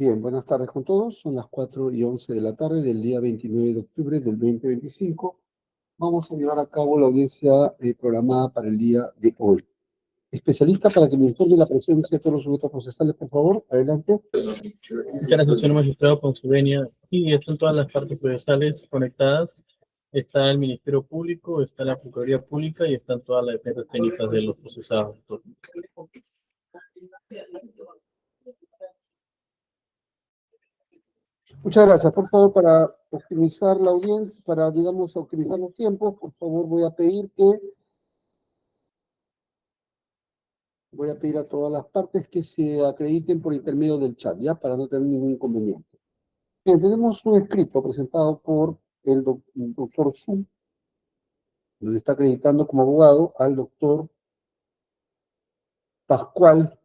Bien, buenas tardes con todos. Son las 4:11 de la tarde del día 29 de octubre del 2025. Vamos a llevar a cabo la audiencia programada para el día de hoy. Especialista para que me informe la presencia de todos los sujetos procesales, por favor. Adelante. Muchas gracias, señor magistrado, por su venia. Y están todas las partes procesales conectadas. Está el Ministerio Público, está la Procuraduría Pública y están todas las defensas técnicas de los procesados. Muchas gracias. Por favor, para optimizar la audiencia, para, digamos, optimizar los tiempos, por favor, voy a pedir a todas las partes que se acrediten por intermedio del chat, ¿ya? Para no tener ningún inconveniente. Bien, tenemos un escrito presentado por el doctor Su, donde está acreditando como abogado al doctor Pascual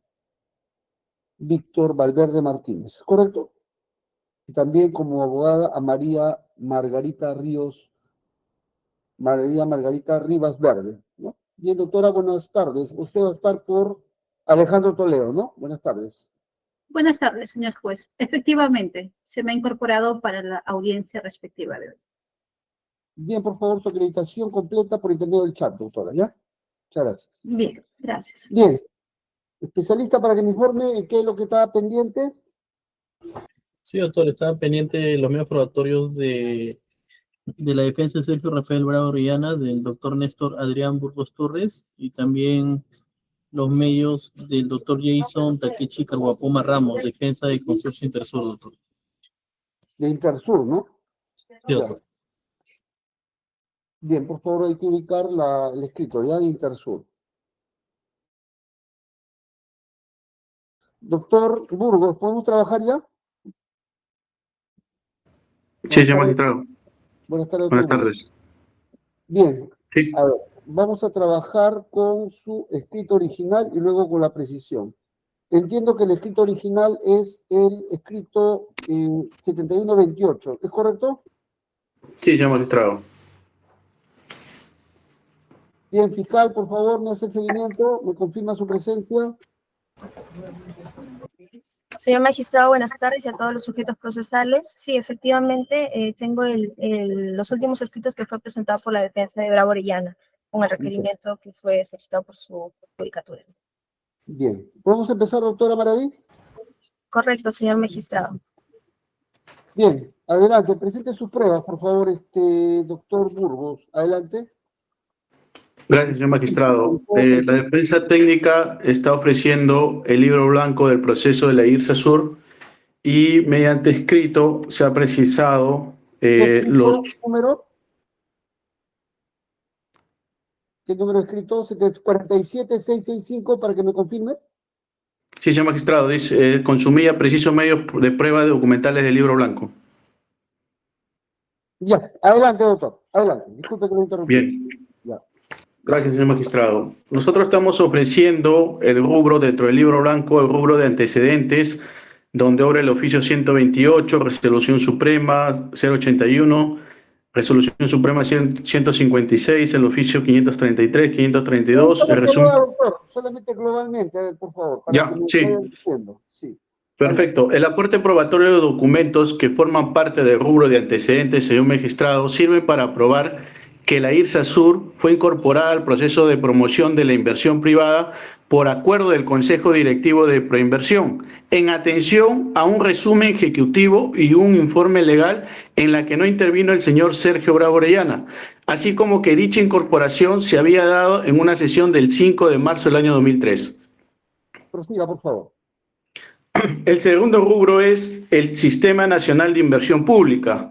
Víctor Valverde Martínez, ¿correcto? Y también como abogada a María Margarita Rivas Verde, ¿no? Bien, doctora, buenas tardes. Usted va a estar por Alejandro Toledo, ¿no? Buenas tardes. Buenas tardes, señor juez. Efectivamente, se me ha incorporado para la audiencia respectiva de hoy. Bien, por favor, su acreditación completa por intermedio del chat, doctora, ¿ya? Muchas gracias. Bien, gracias. Bien. Especialista para que me informe qué es lo que estaba pendiente. Sí, doctor, estaban pendientes los medios probatorios de la defensa de Sergio Rafael Bravo Orellana, del doctor Néstor Adrián Burgos Torres, y también los medios del doctor Jason Takechi Carguapoma Ramos, defensa de Consorcio Intersur, doctor. De Intersur, ¿no? Sí, doctor. Bien, por favor, hay que ubicar el escrito, ya, de Intersur. Doctor Burgos, ¿podemos trabajar ya? Sí, señor magistrado. Buenas tardes. Buenas tardes. Bien. Sí. A ver, vamos a trabajar con su escrito original y luego con la precisión. Entiendo que el escrito original es el escrito 7128, ¿es correcto? Sí, señor magistrado. Bien, fiscal, por favor, me hace el seguimiento, me confirma su presencia. Señor magistrado, buenas tardes y a todos los sujetos procesales. Sí, efectivamente, tengo los últimos escritos que fue presentado por la defensa de Bravo Orellana, con el requerimiento que fue solicitado por su judicatura. Bien. ¿Podemos empezar, doctora Maraví? Correcto, señor magistrado. Bien, adelante, presente sus pruebas, por favor, doctor Burgos. Adelante. Gracias, señor magistrado. La defensa técnica está ofreciendo el libro blanco del proceso de la IRSA Sur y mediante escrito se ha precisado los... ¿Número? ¿Qué número escrito? 47665 para que me confirme. Sí, señor magistrado, dice, consumía precisos medios de prueba de documentales del libro blanco. Ya, adelante, doctor. Adelante. Disculpe que lo interrumpí. Bien. Ya. Gracias, señor magistrado. Nosotros estamos ofreciendo el rubro dentro del libro blanco, el rubro de antecedentes, donde obra el oficio 128, resolución suprema 081, resolución suprema 156, el oficio 533, 532, el resumen... Doctor, solamente globalmente, a ver, por favor, para Ya, que me sí. vayan diciendo. Sí. Perfecto. El aporte probatorio de documentos que forman parte del rubro de antecedentes, señor magistrado, sirve para aprobar que la IRSA Sur fue incorporada al proceso de promoción de la inversión privada por acuerdo del Consejo Directivo de Proinversión, en atención a un resumen ejecutivo y un informe legal en la que no intervino el señor Sergio Bravo Orellana, así como que dicha incorporación se había dado en una sesión del 5 de marzo del año 2003. Prosiga, por favor. El segundo rubro es el Sistema Nacional de Inversión Pública.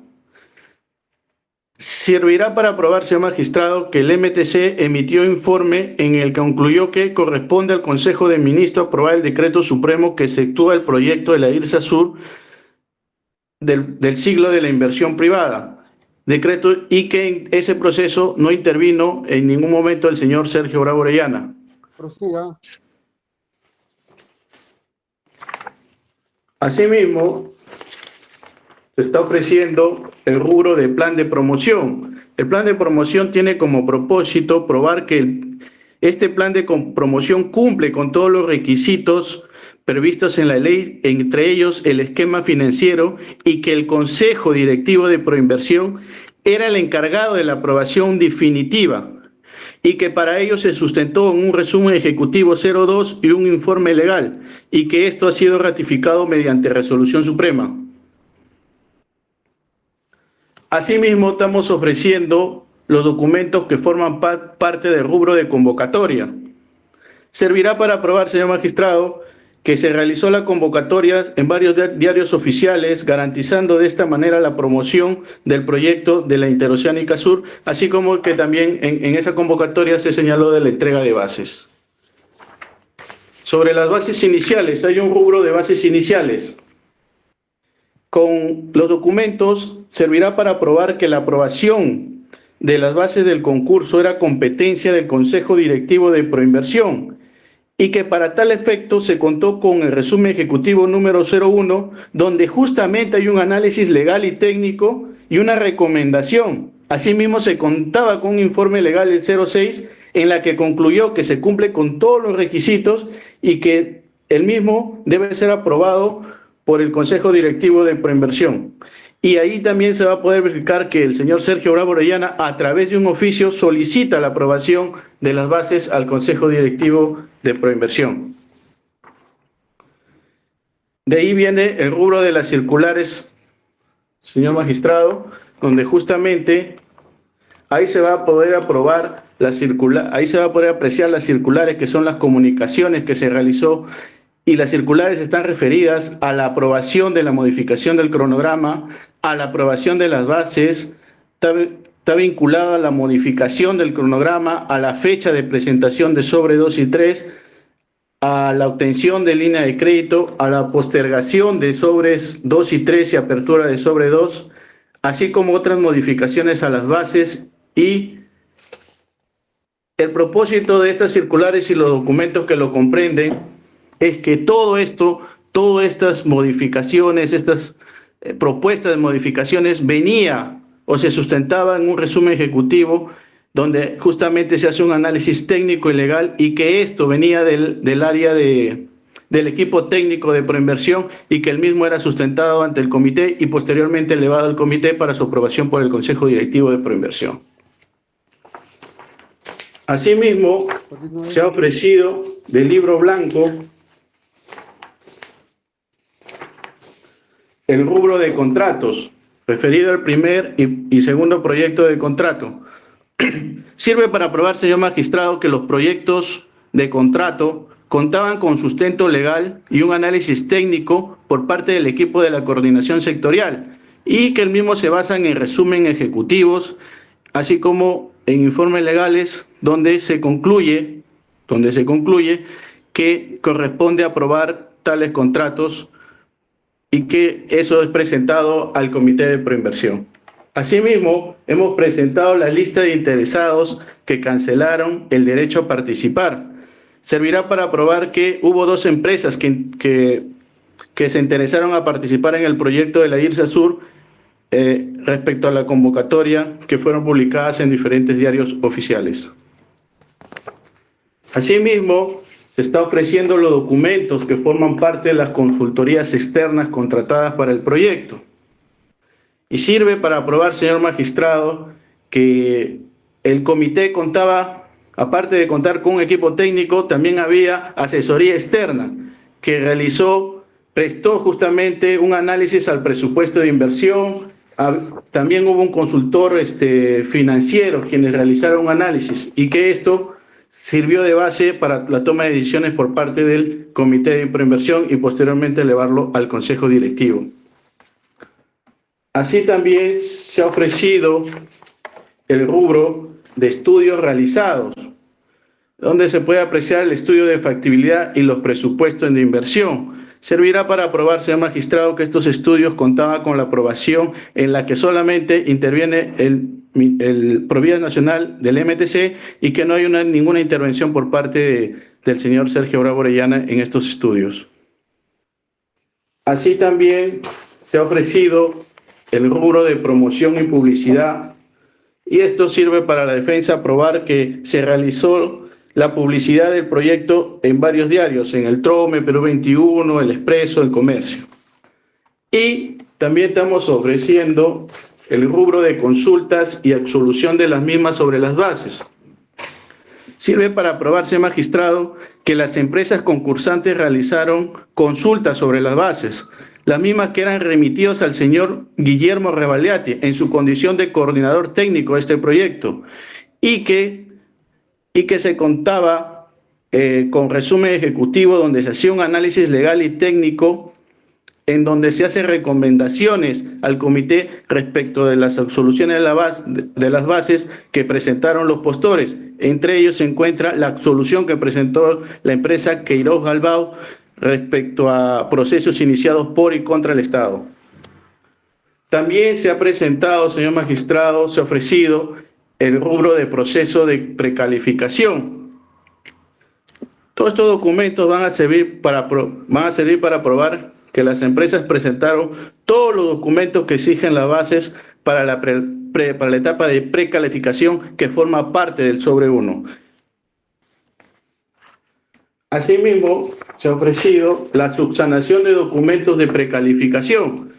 Servirá para aprobar, señor magistrado, que el MTC emitió informe en el que concluyó que corresponde al Consejo de Ministros aprobar el decreto supremo que efectúa el proyecto de la IRSA Sur del siglo de la inversión privada. Decreto y que en ese proceso no intervino en ningún momento el señor Sergio Bravo Orellana. Prosiga. Asimismo, se está ofreciendo el rubro de plan de promoción. El plan de promoción tiene como propósito probar que Este plan de promoción cumple con todos los requisitos previstos en la ley, entre ellos el esquema financiero, y que el Consejo Directivo de Proinversión era el encargado de la aprobación definitiva, y que para ello se sustentó en un resumen ejecutivo 02 y un informe legal, y que esto ha sido ratificado mediante resolución suprema. Asimismo, estamos ofreciendo los documentos que forman parte del rubro de convocatoria. Servirá para aprobar, señor magistrado, que se realizó la convocatoria en varios diarios oficiales, garantizando de esta manera la promoción del proyecto de la Interoceánica Sur, así como que también en esa convocatoria se señaló de la entrega de bases. Sobre las bases iniciales, hay un rubro de bases iniciales. Con los documentos servirá para probar que la aprobación de las bases del concurso era competencia del Consejo Directivo de Proinversión, y que para tal efecto se contó con el resumen ejecutivo número 01, donde justamente hay un análisis legal y técnico y una recomendación. Asimismo, se contaba con un informe legal el 06, en la que concluyó que se cumple con todos los requisitos y que el mismo debe ser aprobado por el Consejo Directivo de Proinversión. Y ahí también se va a poder verificar que el señor Sergio Bravo Orellana, a través de un oficio, solicita la aprobación de las bases al Consejo Directivo de Proinversión. De ahí viene el rubro de las circulares, señor magistrado, donde justamente ahí se va a poder aprobar ahí se va a poder apreciar las circulares, que son las comunicaciones que se realizó, y las circulares están referidas a la aprobación de la modificación del cronograma, a la aprobación de las bases, está vinculada a la modificación del cronograma, a la fecha de presentación de sobre 2 y 3, a la obtención de línea de crédito, a la postergación de sobres 2 y 3 y apertura de sobre 2, así como otras modificaciones a las bases. Y el propósito de estas circulares y los documentos que lo comprenden es que todo esto, todas estas modificaciones, estas propuestas de modificaciones venía o se sustentaba en un resumen ejecutivo donde justamente se hace un análisis técnico y legal, y que esto venía del área del equipo técnico de Proinversión, y que el mismo era sustentado ante el comité y posteriormente elevado al comité para su aprobación por el Consejo Directivo de Proinversión. Asimismo, se ha ofrecido del libro blanco el rubro de contratos, referido al primer y segundo proyecto de contrato. Sirve para aprobar, señor magistrado, que los proyectos de contrato contaban con sustento legal y un análisis técnico por parte del equipo de la coordinación sectorial, y que el mismo se basan en resumen ejecutivos, así como en informes legales donde se concluye que corresponde aprobar tales contratos y que eso es presentado al Comité de Proinversión. Asimismo, hemos presentado la lista de interesados que cancelaron el derecho a participar. Servirá para probar que hubo 2 empresas que se interesaron a participar en el proyecto de la IRSA Sur respecto a la convocatoria, que fueron publicadas en diferentes diarios oficiales. Asimismo, se está ofreciendo los documentos que forman parte de las consultorías externas contratadas para el proyecto. Y sirve para aprobar, señor magistrado, que el comité contaba, aparte de contar con un equipo técnico, también había asesoría externa que prestó justamente un análisis al presupuesto de inversión. También hubo un consultor financiero quienes realizaron un análisis, y que esto sirvió de base para la toma de decisiones por parte del Comité de Proinversión y posteriormente elevarlo al Consejo Directivo. Así también se ha ofrecido el rubro de estudios realizados, donde se puede apreciar el estudio de factibilidad y los presupuestos de inversión. Servirá para aprobar, señor magistrado, que estos estudios contaban con la aprobación en la que solamente interviene el Provías Nacional del MTC, y que no hay ninguna intervención por parte del señor Sergio Bravo Orellana en estos estudios. Así también se ha ofrecido el rubro de promoción y publicidad, y esto sirve para la defensa probar que se realizó la publicidad del proyecto en varios diarios, en el Trome, Perú 21, El Expreso, El Comercio. Y también estamos ofreciendo el rubro de consultas y absolución de las mismas sobre las bases. Sirve para aprobarse, magistrado, que las empresas concursantes realizaron consultas sobre las bases, las mismas que eran remitidas al señor Guillermo Rebagliati en su condición de coordinador técnico de este proyecto, y que se contaba con resumen ejecutivo donde se hacía un análisis legal y técnico en donde se hacen recomendaciones al comité respecto de las absoluciones de las bases que presentaron los postores. Entre ellos se encuentra la absolución que presentó la empresa Queiroz Galbao respecto a procesos iniciados por y contra el Estado. También se ha presentado, señor magistrado, se ha ofrecido el rubro de proceso de precalificación. Todos estos documentos van a servir para probar que las empresas presentaron todos los documentos que exigen las bases para la etapa de precalificación que forma parte del sobre 1. Asimismo, se ha ofrecido la subsanación de documentos de precalificación.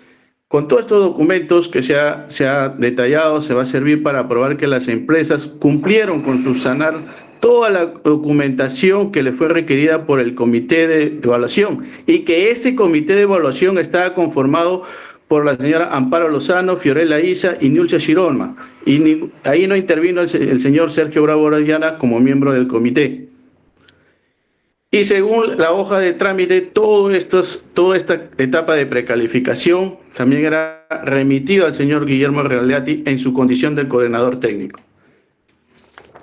Con todos estos documentos que se ha detallado, se va a servir para probar que las empresas cumplieron con subsanar toda la documentación que le fue requerida por el comité de evaluación y que ese comité de evaluación estaba conformado por la señora Amparo Lozano, Fiorella Isa y Nulcia Chirolma. Y ahí no intervino el señor Sergio Bravo Orellana como miembro del comité. Y según la hoja de trámite, toda esta etapa de precalificación también era remitida al señor Guillermo Rebagliati en su condición de coordinador técnico.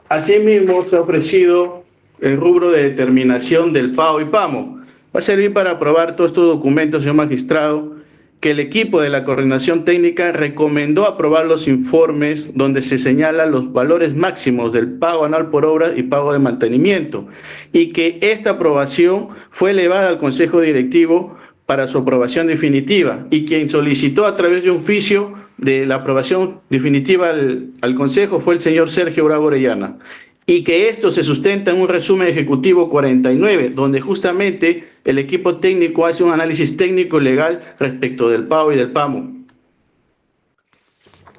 Asimismo, se ha ofrecido el rubro de determinación del PAO y PAMO. Va a servir para aprobar todos estos documentos, señor magistrado, que el equipo de la coordinación técnica recomendó aprobar los informes donde se señalan los valores máximos del pago anual por obra y pago de mantenimiento, y que esta aprobación fue elevada al Consejo Directivo para su aprobación definitiva, y quien solicitó a través de un oficio de la aprobación definitiva al Consejo fue el señor Sergio Bravo Orellana, y que esto se sustenta en un resumen ejecutivo 49, donde justamente el equipo técnico hace un análisis técnico y legal respecto del PAO y del PAMO.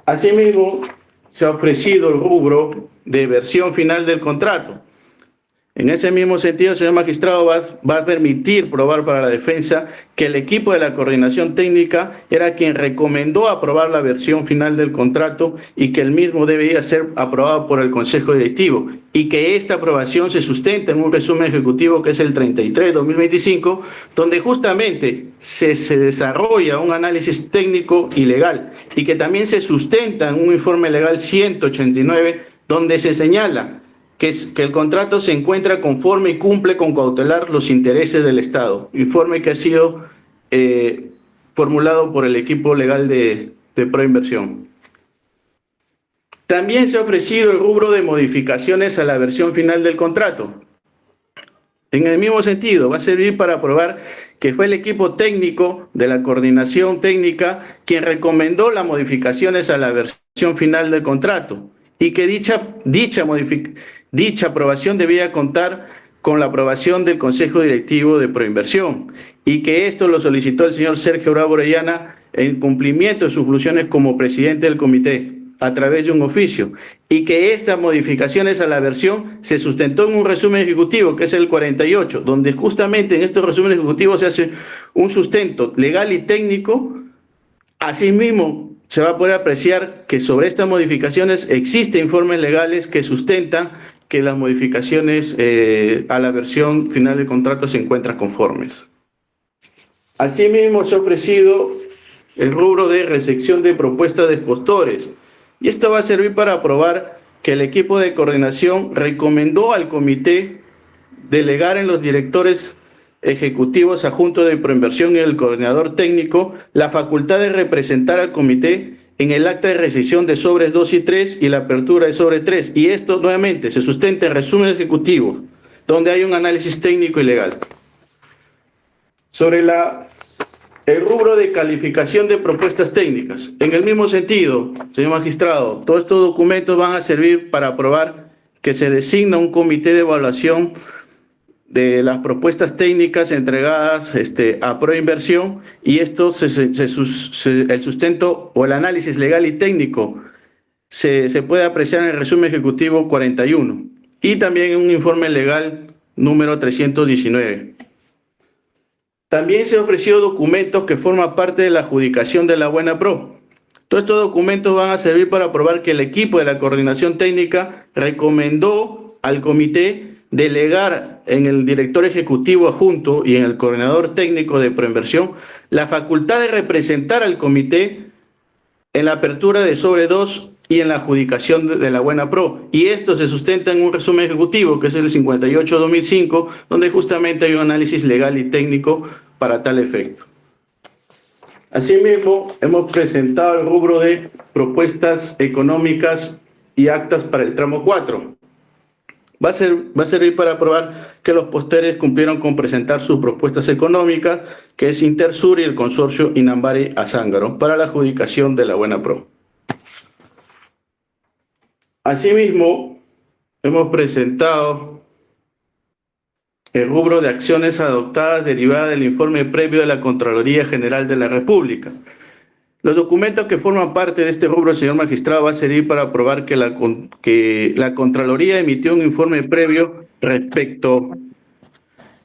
Asimismo, se ha ofrecido el rubro de versión final del contrato. En ese mismo sentido, señor magistrado, va a permitir probar para la defensa que el equipo de la coordinación técnica era quien recomendó aprobar la versión final del contrato y que el mismo debía ser aprobado por el Consejo Directivo y que esta aprobación se sustenta en un resumen ejecutivo que es el 33/2025, donde justamente se desarrolla un análisis técnico y legal y que también se sustenta en un informe legal 189, donde se señala que el contrato se encuentra conforme y cumple con cautelar los intereses del Estado. Informe que ha sido formulado por el equipo legal de Proinversión. También se ha ofrecido el rubro de modificaciones a la versión final del contrato. En el mismo sentido, va a servir para probar que fue el equipo técnico de la coordinación técnica quien recomendó las modificaciones a la versión final del contrato y que dicha aprobación debía contar con la aprobación del Consejo Directivo de Proinversión y que esto lo solicitó el señor Sergio Bravo Orellana en cumplimiento de sus funciones como presidente del comité a través de un oficio y que estas modificaciones a la versión se sustentó en un resumen ejecutivo que es el 48, donde justamente en estos resúmenes ejecutivos se hace un sustento legal y técnico. Asimismo, se va a poder apreciar que sobre estas modificaciones existen informes legales que sustentan que las modificaciones a la versión final del contrato se encuentran conformes. Asimismo, se ha ofrecido el rubro de recepción de propuestas de postores, y esto va a servir para probar que el equipo de coordinación recomendó al comité delegar en los directores ejecutivos adjuntos de Proinversión y el coordinador técnico la facultad de representar al comité en el acta de rescisión de sobres 2 y 3 y la apertura de sobre 3. Y esto nuevamente se sustenta en resumen ejecutivo, donde hay un análisis técnico y legal. Sobre el rubro de calificación de propuestas técnicas. En el mismo sentido, señor magistrado, todos estos documentos van a servir para probar que se designa un comité de evaluación de las propuestas técnicas entregadas a Proinversión, y esto el sustento o el análisis legal y técnico se puede apreciar en el resumen ejecutivo 41 y también en un informe legal número 319. También se ofreció documentos que forman parte de la adjudicación de la Buena Pro. Todos estos documentos van a servir para probar que el equipo de la coordinación técnica recomendó al comité delegar en el director ejecutivo adjunto y en el coordinador técnico de Proinversión la facultad de representar al comité en la apertura de sobre 2 y en la adjudicación de la Buena Pro. Y esto se sustenta en un resumen ejecutivo, que es el 58-2005, donde justamente hay un análisis legal y técnico para tal efecto. Asimismo, hemos presentado el rubro de propuestas económicas y actas para el tramo 4. Va a servir para probar que los posteres cumplieron con presentar sus propuestas económicas, que es Intersur y el consorcio Inambari-Azángaro, para la adjudicación de la Buena Pro. Asimismo, hemos presentado el rubro de acciones adoptadas derivadas del informe previo de la Contraloría General de la República. Los documentos que forman parte de este rubro, señor magistrado, va a servir para probar que la Contraloría emitió un informe previo respecto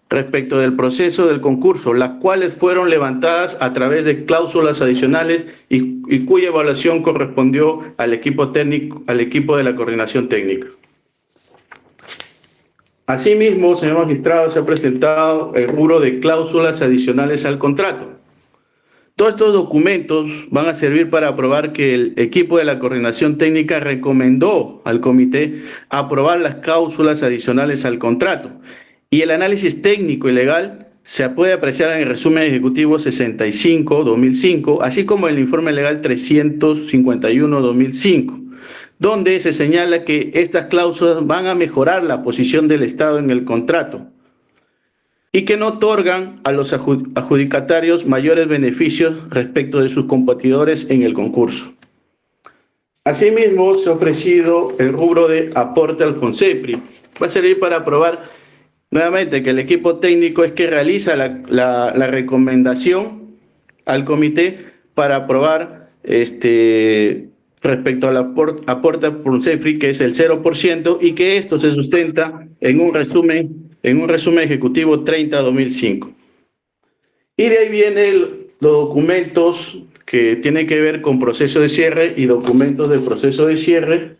del proceso del concurso, las cuales fueron levantadas a través de cláusulas adicionales y cuya evaluación correspondió al equipo técnico, al equipo de la coordinación técnica. Asimismo, señor magistrado, se ha presentado el rubro de cláusulas adicionales al contrato. Todos estos documentos van a servir para probar que el equipo de la coordinación técnica recomendó al comité aprobar las cláusulas adicionales al contrato, y el análisis técnico y legal se puede apreciar en el resumen ejecutivo 65-2005, así como en el informe legal 351-2005, donde se señala que estas cláusulas van a mejorar la posición del Estado en el contrato y que no otorgan a los adjudicatarios mayores beneficios respecto de sus competidores en el concurso. Asimismo, se ha ofrecido el rubro de aporte al CONSEPRI. Va a servir para probar nuevamente que el equipo técnico es que realiza la recomendación al comité para aprobar respecto al aporte al CONSEPRI, que es el 0%, y que esto se sustenta en un resumen ejecutivo 30-2005. Y de ahí vienen los documentos que tienen que ver con proceso de cierre y documentos del proceso de cierre.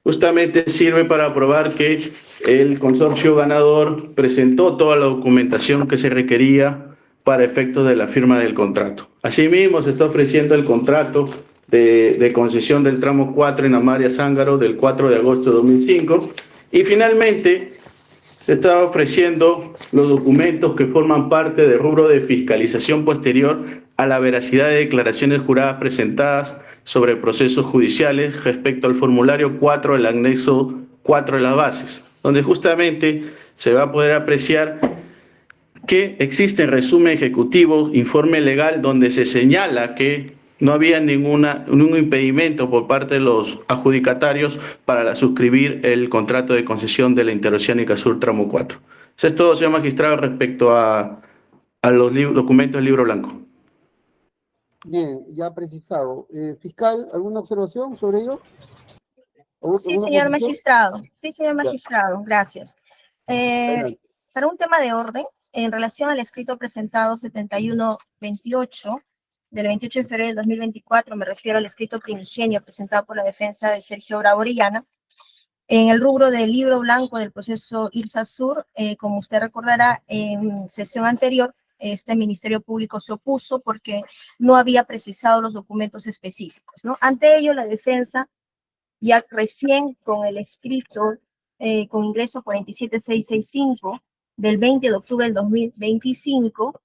Justamente sirve para probar que el consorcio ganador presentó toda la documentación que se requería para efectos de la firma del contrato. Asimismo, se está ofreciendo el contrato de concesión del tramo 4 en Inambari-Azángaro del 4 de agosto de 2005. Y finalmente, se está ofreciendo los documentos que forman parte del rubro de fiscalización posterior a la veracidad de declaraciones juradas presentadas sobre procesos judiciales respecto al formulario 4 del anexo 4 de las bases, donde justamente se va a poder apreciar que existe resumen ejecutivo, informe legal, donde se señala que no había ningún impedimento por parte de los adjudicatarios para suscribir el contrato de concesión de la Interoceánica Sur Tramo 4. Eso es todo, señor magistrado, respecto a los documentos del libro blanco. Bien, ya precisado. Fiscal, ¿alguna observación sobre ello? Sí, señor magistrado. Sí, señor magistrado. Gracias. Para un tema de orden, en relación al escrito presentado 7128, del 28 de febrero del 2024, me refiero al escrito primigenio presentado por la defensa de Sergio Bravo Orellana, en el rubro del libro blanco del proceso IRSA Sur, como usted recordará, en sesión anterior, este Ministerio Público se opuso porque no había precisado los documentos específicos, ¿no? Ante ello, la defensa, ya recién con el escrito, con ingreso 47665 del 20 de octubre del 2025,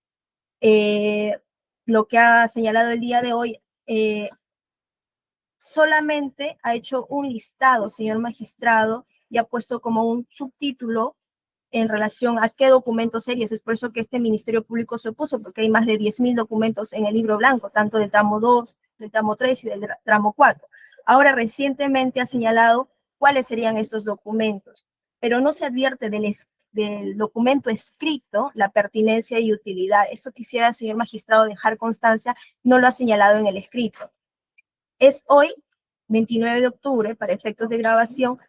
lo que ha señalado el día de hoy, solamente ha hecho un listado, señor magistrado, y ha puesto como un subtítulo en relación a qué documentos series. Es por eso que este Ministerio Público se opuso, porque hay más de 10.000 documentos en el libro blanco, tanto del tramo 2, del tramo 3 y del tramo 4. Ahora, recientemente ha señalado cuáles serían estos documentos, pero no se advierte del documento escrito la pertinencia y utilidad. Eso quisiera el señor magistrado dejar constancia, no lo ha señalado en el escrito. Es hoy, 29 de octubre, para efectos de grabación,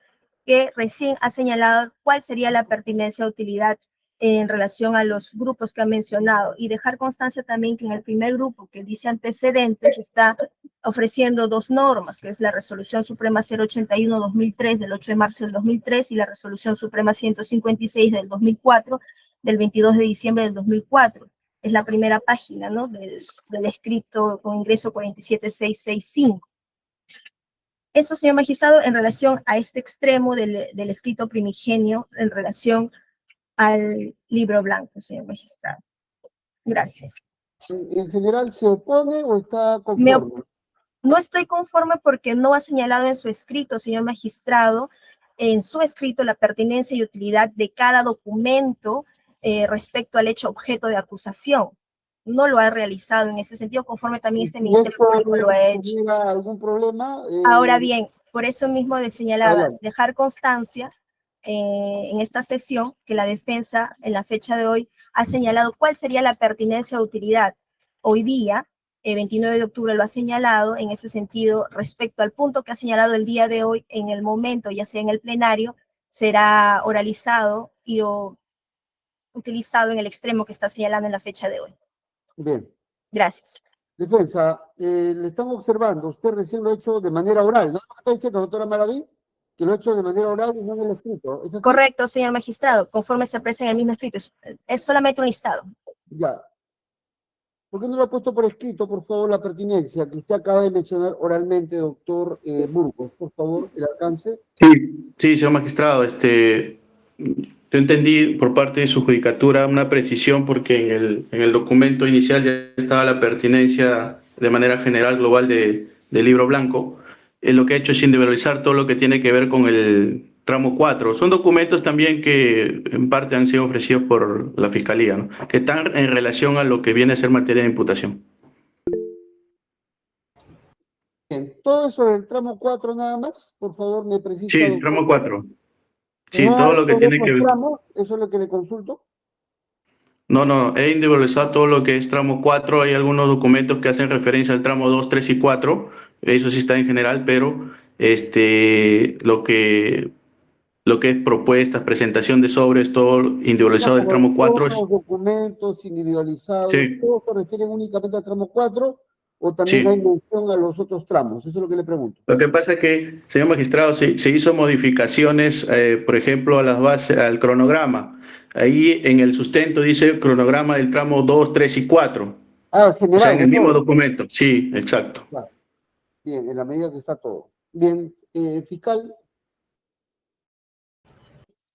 que recién ha señalado cuál sería la pertinencia o utilidad en relación a los grupos que ha mencionado, y dejar constancia también que en el primer grupo que dice antecedentes está ofreciendo dos normas, que es la Resolución Suprema 081-2003 del 8 de marzo del 2003 y la Resolución Suprema 156 del 2004 del 22 de diciembre del 2004. Es la primera página, ¿no?, del escrito con ingreso 47665. Eso, señor magistrado, en relación a este extremo del escrito primigenio, en relación al libro blanco, señor magistrado. Gracias. ¿En general se opone o está conforme? No estoy conforme porque no ha señalado en su escrito, señor magistrado, en su escrito la pertinencia y utilidad de cada documento respecto al hecho objeto de acusación. No lo ha realizado en ese sentido, conforme también este Ministerio Público lo ha hecho. ¿Algún problema? Ahora bien, por eso mismo señalaba, adelante. dejar constancia en esta sesión que la defensa en la fecha de hoy ha señalado cuál sería la pertinencia o utilidad. Hoy día, 29 de octubre lo ha señalado en ese sentido respecto al punto que ha señalado el día de hoy en el momento, ya sea en el plenario, será oralizado y o utilizado en el extremo que está señalando en la fecha de hoy. Bien. Gracias. Defensa, le estamos observando, usted recién lo ha hecho de manera oral, ¿no? ¿Está diciendo, doctora Maraví, que lo ha hecho de manera oral y no en el escrito? ¿Es así? Correcto, señor magistrado, conforme se aprecia en el mismo escrito. Es solamente un listado. Ya. ¿Por qué no lo ha puesto por escrito, por favor, la pertinencia que usted acaba de mencionar oralmente, doctor Burgos? Por favor, el alcance. Sí, señor magistrado, yo entendí por parte de su judicatura una precisión porque en el documento inicial ya estaba la pertinencia de manera general global del libro blanco. Lo que ha hecho es individualizar todo lo que tiene que ver con el tramo 4. Son documentos también que en parte han sido ofrecidos por la Fiscalía, ¿no?, que están en relación a lo que viene a ser materia de imputación. Bien, todo sobre el tramo 4 nada más, por favor, me precisa. Sí, doctor. tramo 4. Sí, ¿No todo hay lo que tiene que ver. tramos? Eso es lo que le consulto. No, he individualizado todo lo que es tramo 4. Hay algunos documentos que hacen referencia al tramo 2, 3 y 4. Eso sí está en general, pero lo que es propuestas, presentación de sobres, todo individualizado del tramo 4. Todos los documentos individualizados, Sí. ¿todos se refieren únicamente al tramo 4 o también Sí. hay mención a los otros tramos? Eso es lo que le pregunto. Lo que pasa es que, señor magistrado, se hizo modificaciones, por ejemplo, a las bases, al cronograma. Ahí en el sustento dice cronograma del tramo 2, 3 y 4. Ah, general. O sea, en el mismo ¿no? documento. Sí, exacto. Claro. Bien, en la medida que está todo. Bien, fiscal.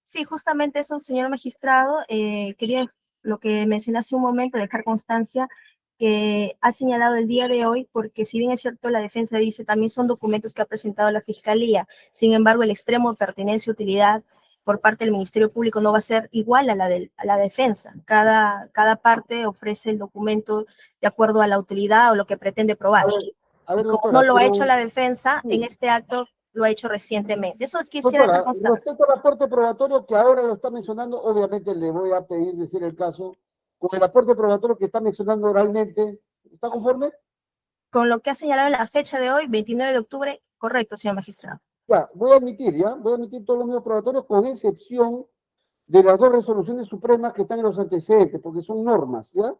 Sí, justamente eso, señor magistrado. Quería, lo que mencioné hace un momento, dejar constancia que ha señalado el día de hoy, porque si bien es cierto, la defensa dice también son documentos que ha presentado la Fiscalía, sin embargo, el extremo de pertinencia y utilidad por parte del Ministerio Público no va a ser igual a la defensa. Cada parte ofrece el documento de acuerdo a la utilidad o lo que pretende probar. A ver, Como doctora, no lo ha pero- hecho la defensa, sí. en este acto lo ha hecho recientemente. Eso quisiera Doctora, dejar constancia. respecto al aporte probatorio que ahora lo está mencionando, obviamente le voy a pedir decir el caso, con el aporte probatorio que está mencionando oralmente, ¿está conforme? Con lo que ha señalado en la fecha de hoy, 29 de octubre, correcto, señor magistrado. Ya, voy a admitir todos los medios probatorios con excepción de las dos resoluciones supremas que están en los antecedentes, porque son normas, ¿ya?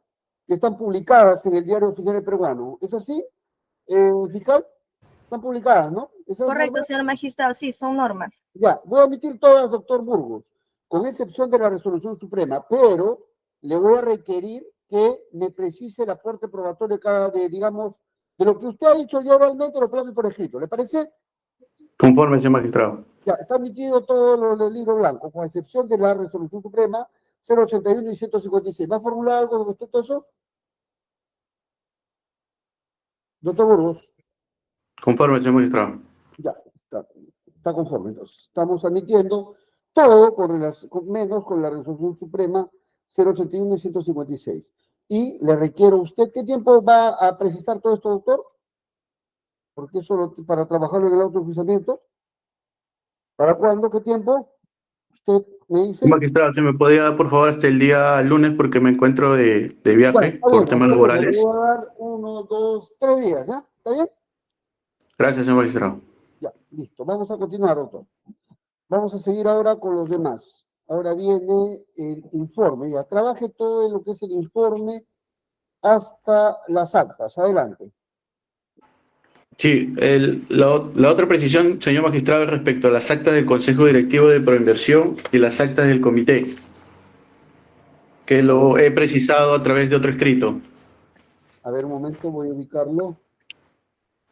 Que están publicadas en el Diario Oficial Peruano. ¿Es así, fiscal? Están publicadas, ¿no? ¿Esas Correcto, normas? señor magistrado, sí, son normas. Ya, voy a admitir todas, doctor Burgos, con excepción de la resolución suprema, pero le voy a requerir que me precise el aporte probatorio digamos, de lo que usted ha dicho yo oralmente, lo pone por escrito. ¿Le parece? Conforme, señor magistrado. Ya, está admitido todo lo del libro blanco, con excepción de la resolución suprema 081 y 156. ¿Va a formular algo respecto a eso? Doctor Burgos. Conforme, señor magistrado. Ya, está conforme. Entonces, estamos admitiendo todo menos con la resolución suprema 081 y 156. Y le requiero a usted, ¿qué tiempo va a precisar todo esto, doctor? Porque eso para trabajarlo en el autooficiamiento. ¿Para cuándo? ¿Qué tiempo? Usted me dice. Magistrado, ¿se me podría dar, por favor, hasta el día lunes porque me encuentro de Bueno, viaje está por bien, temas entonces le laborales? voy a dar 1, 2, 3 días, ¿ya? ¿Está bien? Gracias, señor magistrado. Ya, listo. Vamos a continuar, doctor. Vamos a seguir ahora con los demás. Ahora viene el informe. Ya, trabaje todo en lo que es el informe hasta las actas. Adelante. Sí, la otra precisión, señor magistrado, es respecto a las actas del Consejo Directivo de Proinversión y las actas del comité, que lo he precisado a través de otro escrito. A ver, un momento, voy a ubicarlo.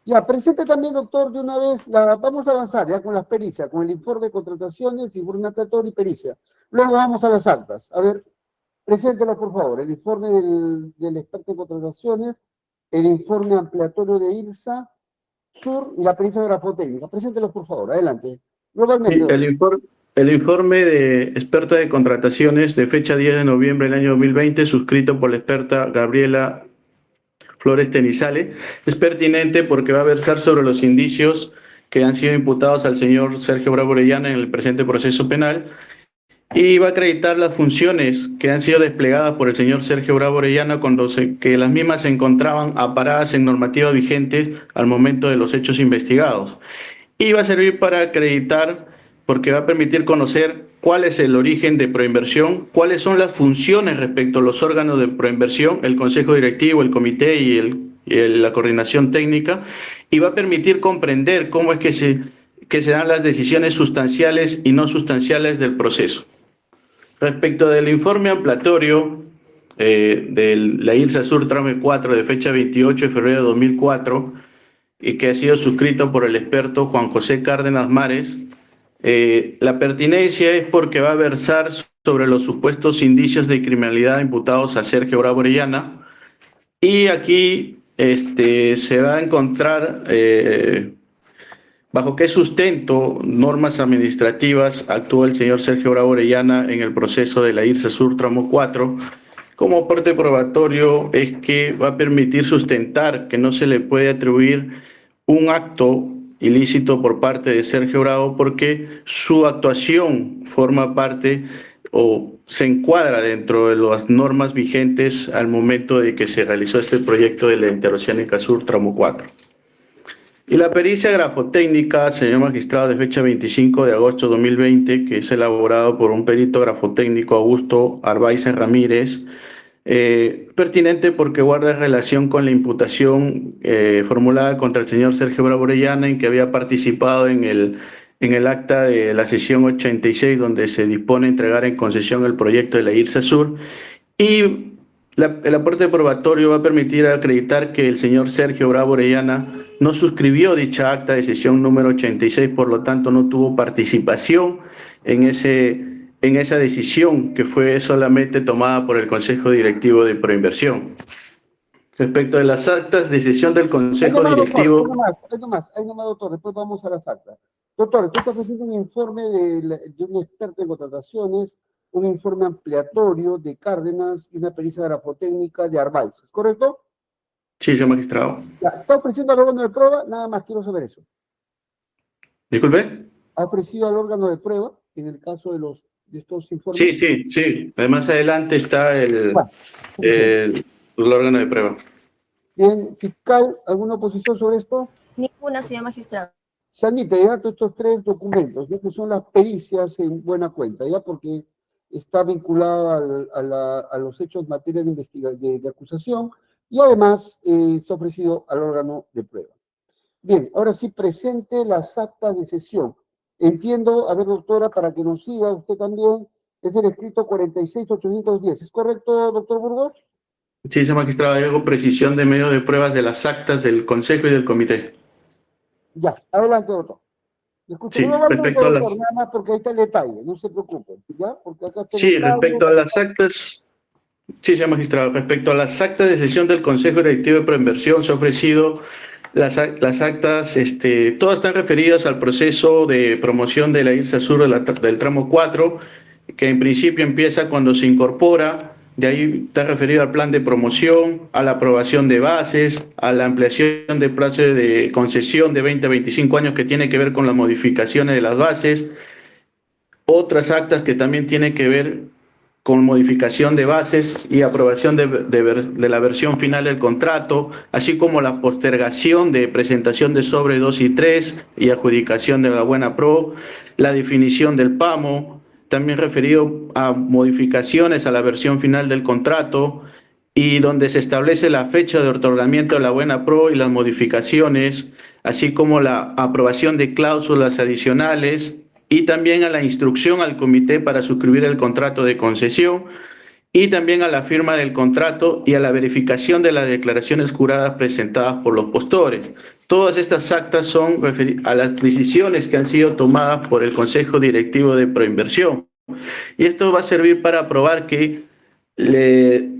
Ya, presente también, doctor, de una vez, vamos a avanzar ya con las pericias, con el informe de contrataciones, informe ampliatorio y pericia. Luego vamos a las actas. A ver, preséntelo, por favor, el informe del experto en contrataciones, el informe ampliatorio de IRSA, Sur y la pericia grafotécnica. Preséntelos, por favor, adelante. Globalmente, Sí, el informe de experta de contrataciones de fecha 10 de noviembre del año 2020, suscrito por la experta Gabriela Flores Tenizale, es pertinente porque va a versar sobre los indicios que han sido imputados al señor Sergio Bravo Orellana en el presente proceso penal y va a acreditar las funciones que han sido desplegadas por el señor Sergio Bravo Orellana cuando que las mismas se encontraban amparadas en normativas vigentes al momento de los hechos investigados. Y va a servir para acreditar, porque va a permitir conocer cuál es el origen de Proinversión, cuáles son las funciones respecto a los órganos de Proinversión, el Consejo Directivo, el Comité y la Coordinación Técnica, y va a permitir comprender cómo es que se dan las decisiones sustanciales y no sustanciales del proceso. Respecto del informe ampliatorio de la IRSA Sur Tramo 4 de fecha 28 de febrero de 2004, y que ha sido suscrito por el experto Juan José Cárdenas Mares, la pertinencia es porque va a versar sobre los supuestos indicios de criminalidad imputados a Sergio Bravo Orellana, y aquí se va a encontrar bajo qué sustento, normas administrativas, actúa el señor Sergio Bravo Orellana en el proceso de la IRSA Sur Tramo 4. Como aporte probatorio es que va a permitir sustentar que no se le puede atribuir un acto ilícito por parte de Sergio Bravo porque su actuación forma parte o se encuadra dentro de las normas vigentes al momento de que se realizó este proyecto de la Interoceánica Sur Tramo 4. Y la pericia grafotécnica, señor magistrado, de fecha 25 de agosto de 2020, que es elaborado por un perito grafotécnico Augusto Arbaiza Ramírez, pertinente porque guarda relación con la imputación formulada contra el señor Sergio Bravo Orellana, en que había participado en el acta de la sesión 86, donde se dispone a entregar en concesión el proyecto de la IRSA Sur, y el aporte probatorio va a permitir acreditar que el señor Sergio Bravo Orellana no suscribió dicha acta de sesión número 86, por lo tanto no tuvo participación en esa decisión que fue solamente tomada por el Consejo Directivo de Proinversión. Respecto de las actas de sesión del Consejo Directivo... Hay nomás, doctor, después vamos a las actas. Doctor, usted está ofreciendo un informe de un experto en contrataciones, un informe ampliatorio de Cárdenas y una pericia grafotécnica de Arbaiz, ¿es correcto? Sí, señor magistrado. Ya, ¿está ofreciendo al órgano de prueba? Nada más quiero saber eso. Disculpe. ¿Ha ofrecido al órgano de prueba en el caso de estos informes? Sí. Más adelante está el órgano de prueba. Bien, fiscal, ¿alguna oposición sobre esto? Ninguna, señor magistrado. Se admite ya estos 3 documentos, ya que son las pericias en buena cuenta, ya porque está vinculada a los hechos en materia de acusación y además se ha ofrecido al órgano de prueba. Bien, ahora sí presente las actas de sesión. Entiendo, a ver, doctora, para que nos siga usted también, es el escrito 46810. ¿Es correcto, doctor Burgos? Sí, señor magistrado, hago precisión de medio de pruebas de las actas del Consejo y del Comité. Ya, adelante, doctor. Disculpe, Sí, no respecto a las... nada más porque ahí está el detalle, no se preocupen, ¿ya? Porque acá está el Sí, detalle. respecto a las actas... Sí, señor magistrado, respecto a las actas de sesión del Consejo Directivo de Proinversión, se ha ofrecido las actas, todas están referidas al proceso de promoción de la IRSA Sur del tramo 4, que en principio empieza cuando se incorpora De ahí está referido al plan de promoción, a la aprobación de bases, a la ampliación del plazo de concesión de 20 a 25 años que tiene que ver con las modificaciones de las bases, otras actas que también tienen que ver con modificación de bases y aprobación de la versión final del contrato, así como la postergación de presentación de sobre 2 y 3 y adjudicación de la buena pro, la definición del PAMO, también referido a modificaciones a la versión final del contrato y donde se establece la fecha de otorgamiento de la buena pro y las modificaciones, así como la aprobación de cláusulas adicionales y también a la instrucción al comité para suscribir el contrato de concesión y también a la firma del contrato y a la verificación de las declaraciones juradas presentadas por los postores. Todas estas actas son a las decisiones que han sido tomadas por el Consejo Directivo de Proinversión. Y esto va a servir para probar que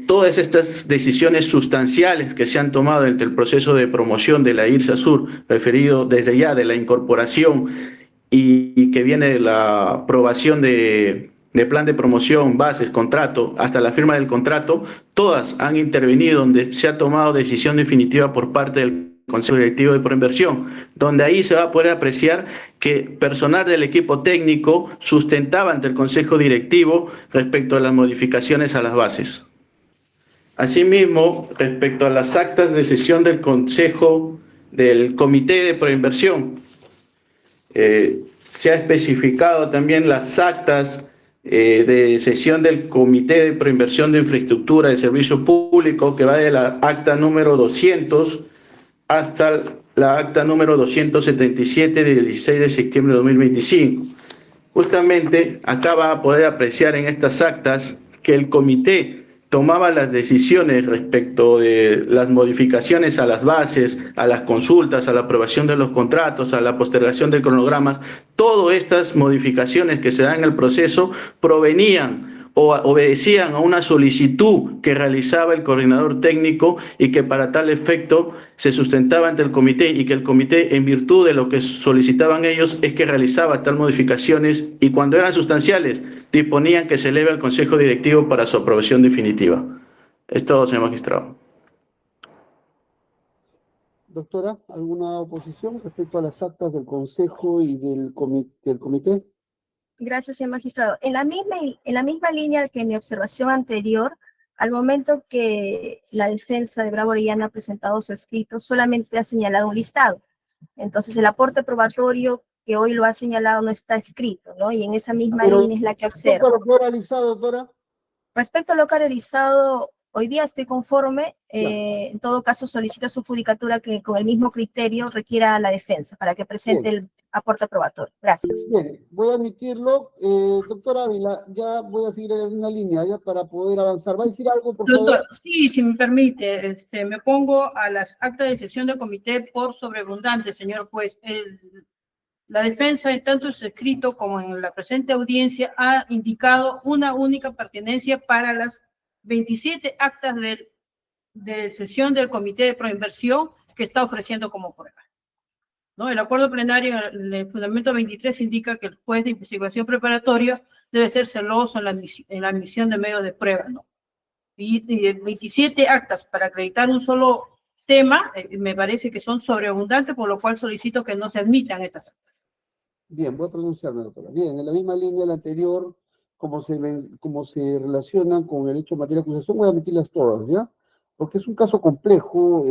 todas estas decisiones sustanciales que se han tomado entre el proceso de promoción de la IRSA Sur, referido desde ya de la incorporación y que viene de la aprobación de plan de promoción, bases, contrato, hasta la firma del contrato, todas han intervenido donde se ha tomado decisión definitiva por parte del Consejo Directivo de Proinversión, donde ahí se va a poder apreciar que personal del equipo técnico sustentaba ante el Consejo Directivo respecto a las modificaciones a las bases. Asimismo, respecto a las actas de sesión del Consejo del Comité de Proinversión, se ha especificado también las actas de sesión del Comité de Proinversión de Infraestructura de Servicio Público, que va de la acta número 200 hasta la acta número 277 del 16 de septiembre de 2025. Justamente acá va a poder apreciar en estas actas que el comité tomaba las decisiones respecto de las modificaciones a las bases, a las consultas, a la aprobación de los contratos, a la postergación de cronogramas. Todas estas modificaciones que se dan en el proceso provenían o obedecían a una solicitud que realizaba el coordinador técnico y que para tal efecto se sustentaba ante el comité y que el comité, en virtud de lo que solicitaban ellos, es que realizaba tal modificaciones y cuando eran sustanciales disponían que se eleve al Consejo Directivo para su aprobación definitiva. Es todo, señor magistrado. Doctora, ¿alguna oposición respecto a las actas del Consejo y del comité? Gracias, señor magistrado. En la misma línea que mi observación anterior, al momento que la defensa de Bravo Orellana ha presentado su escrito, solamente ha señalado un listado. Entonces, el aporte probatorio que hoy lo ha señalado no está escrito, ¿no? Y en esa misma línea es la que observo. ¿Respecto a lo que ha realizado, doctora? Respecto a lo que ha realizado, hoy día estoy conforme. En todo caso, solicito a su judicatura que con el mismo criterio requiera la defensa para que presente el aporte probatorio. Gracias. Bien, voy a admitirlo. Doctor Ávila, ya voy a seguir en una línea ya para poder avanzar. ¿Va a decir algo, por favor? Doctor, sí, si me permite, me opongo a las actas de sesión del comité por sobreabundante, señor juez. La defensa, en tanto en su escrito como en la presente audiencia, ha indicado una única pertinencia para las 27 actas de sesión del comité de proinversión que está ofreciendo como prueba, ¿no? El acuerdo plenario en el fundamento 23 indica que el juez de investigación preparatoria debe ser celoso en la admisión de medios de prueba, ¿no? Y 27 actas para acreditar un solo tema, me parece que son sobreabundantes, por lo cual solicito que no se admitan estas actas. Bien, voy a pronunciarme, doctora. Bien, en la misma línea de la anterior, como se relacionan con el hecho de materia de acusación, voy a admitirlas todas, ¿ya? Porque es un caso complejo,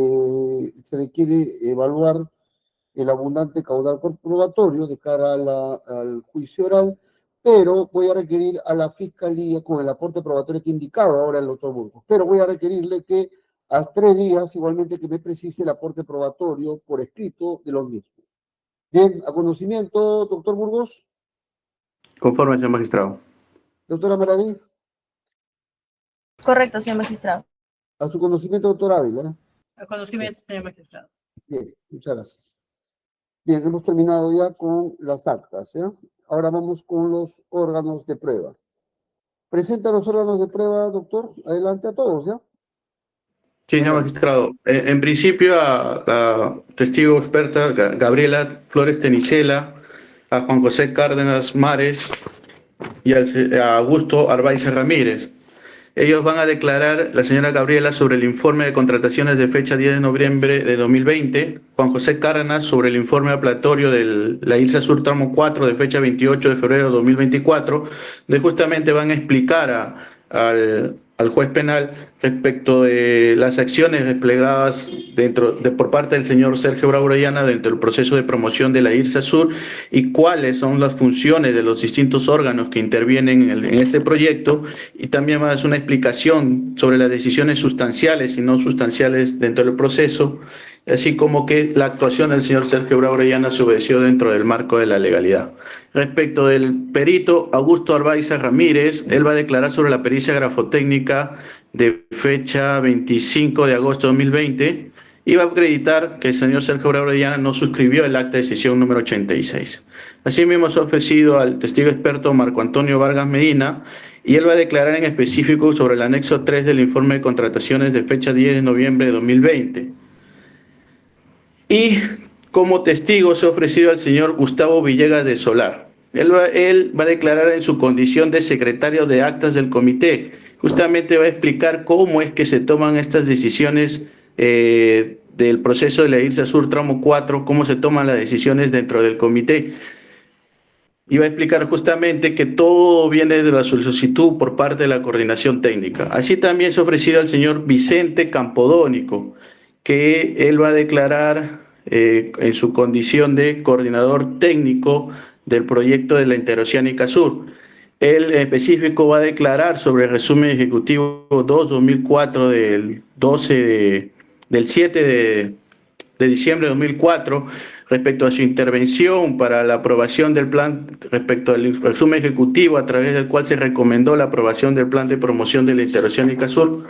se requiere evaluar el abundante caudal comprobatorio de cara al juicio oral, pero voy a requerir a la Fiscalía, con el aporte probatorio que ha indicado ahora el doctor Burgos, pero voy a requerirle que a 3 días, igualmente que me precise el aporte probatorio por escrito de los mismos. Bien, a conocimiento, doctor Burgos. Conforme, señor magistrado. Doctora Maraví. Correcto, señor magistrado. A su conocimiento, doctor Ávila. A conocimiento, señor magistrado. Bien, muchas gracias. Bien, hemos terminado ya con las actas, ¿ya? Ahora vamos con los órganos de prueba. Presenta los órganos de prueba, doctor. Adelante a todos, ¿ya? Sí, señor magistrado. En principio, a la testigo experta Gabriela Flores Tenicela, a Juan José Cárdenas Mares y a Augusto Arbaiz Ramírez. Ellos van a declarar la señora Gabriela sobre el informe de contrataciones de fecha 10 de noviembre de 2020, Juan José Cárdenas sobre el informe aplatorio de la IRSA Sur tramo 4 de fecha 28 de febrero de 2024, donde justamente van a explicar al juez penal respecto de las acciones desplegadas por parte del señor Sergio Bravo Orellana dentro del proceso de promoción de la IRSA Sur y cuáles son las funciones de los distintos órganos que intervienen en este proyecto, y también va a hacer una explicación sobre las decisiones sustanciales y no sustanciales dentro del proceso, así como que la actuación del señor Sergio Bravo Orellana se obedeció dentro del marco de la legalidad. Respecto del perito Augusto Arbaiza Ramírez, él va a declarar sobre la pericia grafotécnica de fecha 25 de agosto de 2020 y va a acreditar que el señor Sergio Bravo Orellana no suscribió el acta de decisión número 86. Asimismo, se ha ofrecido al testigo experto Marco Antonio Vargas Medina y él va a declarar en específico sobre el anexo 3 del informe de contrataciones de fecha 10 de noviembre de 2020. Y como testigo se ha ofrecido al señor Gustavo Villegas de Solar. Él va a declarar en su condición de secretario de actas del comité. Justamente va a explicar cómo es que se toman estas decisiones del proceso de la IRSA Sur tramo 4, cómo se toman las decisiones dentro del comité. Y va a explicar justamente que todo viene de la solicitud por parte de la coordinación técnica. Así también se ha ofrecido al señor Vicente Campodónico, que él va a declarar en su condición de coordinador técnico del proyecto de la Interoceánica Sur. Él en específico va a declarar sobre el resumen ejecutivo 2-2004 del 7 de diciembre de 2004 respecto a su intervención para la aprobación del plan, respecto al resumen ejecutivo a través del cual se recomendó la aprobación del plan de promoción de la Interoceánica Sur.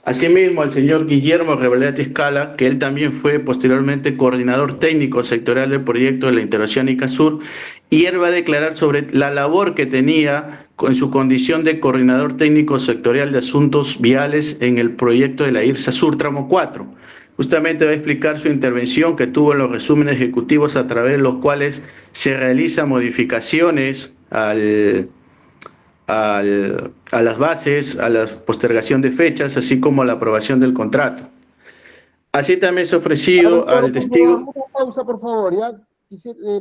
Asimismo, al señor Guillermo Revalete Escala, que él también fue posteriormente coordinador técnico sectorial del proyecto de la Interoceánica Sur, y él va a declarar sobre la labor que tenía en su condición de coordinador técnico sectorial de asuntos viales en el proyecto de la IRSA Sur tramo 4. Justamente va a explicar su intervención que tuvo en los resúmenes ejecutivos a través de los cuales se realizan modificaciones a las bases, a la postergación de fechas, así como a la aprobación del contrato. Así también se ha ofrecido al testigo... Una pausa, por favor, ya.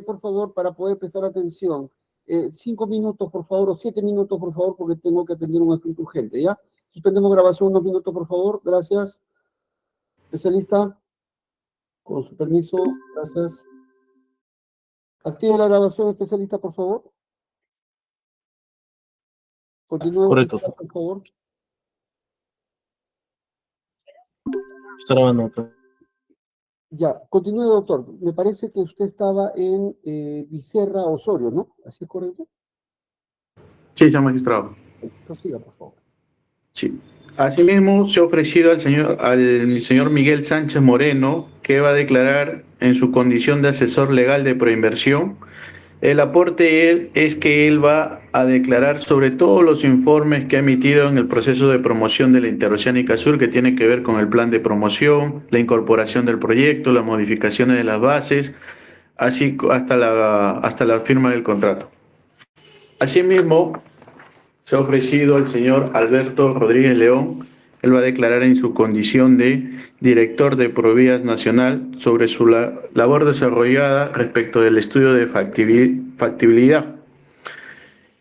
Por favor, para poder prestar atención. 5 minutos, por favor, o 7 minutos, por favor, porque tengo que atender un asunto urgente, ¿ya? Suspendemos grabación unos minutos, por favor. Gracias. Especialista, con su permiso, gracias. Active la grabación, especialista, por favor. Continúe. Correcto. Por favor. Está grabando. Ya, continúe, doctor. Me parece que usted estaba en Vicerra Osorio, ¿no? ¿Así es correcto? Sí, señor magistrado. Prosiga, por favor. Sí. Asimismo, se ha ofrecido al señor Miguel Sánchez Moreno, que va a declarar en su condición de asesor legal de Proinversión. El aporte es que él va a declarar sobre todos los informes que ha emitido en el proceso de promoción de la Interoceánica Sur, que tiene que ver con el plan de promoción, la incorporación del proyecto, las modificaciones de las bases, así hasta la firma del contrato. Asimismo, se ha ofrecido al señor Alberto Rodríguez León. Él va a declarar en su condición de director de Provías Nacional sobre su labor desarrollada respecto del estudio de factibilidad.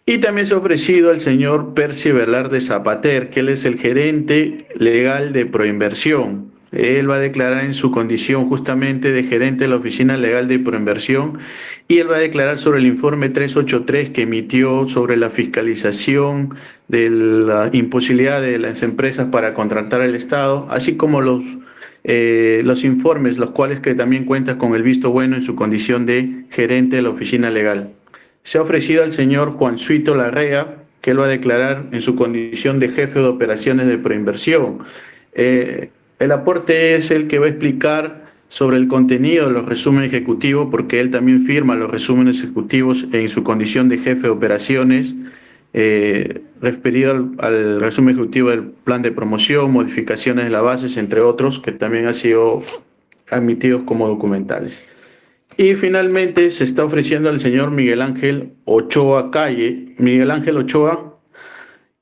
Y también se ha ofrecido al señor Percy Velarde Zapater, que él es el gerente legal de Proinversión. Él va a declarar en su condición justamente de gerente de la Oficina Legal de Proinversión y él va a declarar sobre el informe 383 que emitió sobre la fiscalización de la imposibilidad de las empresas para contratar al Estado, así como los informes, los cuales que también cuenta con el visto bueno en su condición de gerente de la Oficina Legal. Se ha ofrecido al señor Juan Suito Larrea, que él va a declarar en su condición de jefe de operaciones de Proinversión. El aporte es el que va a explicar sobre el contenido de los resúmenes ejecutivos, porque él también firma los resúmenes ejecutivos en su condición de jefe de operaciones, referido al resumen ejecutivo del plan de promoción, modificaciones de las bases, entre otros, que también han sido admitidos como documentales. Y finalmente se está ofreciendo al señor Miguel Ángel Ochoa Calle. Miguel Ángel Ochoa,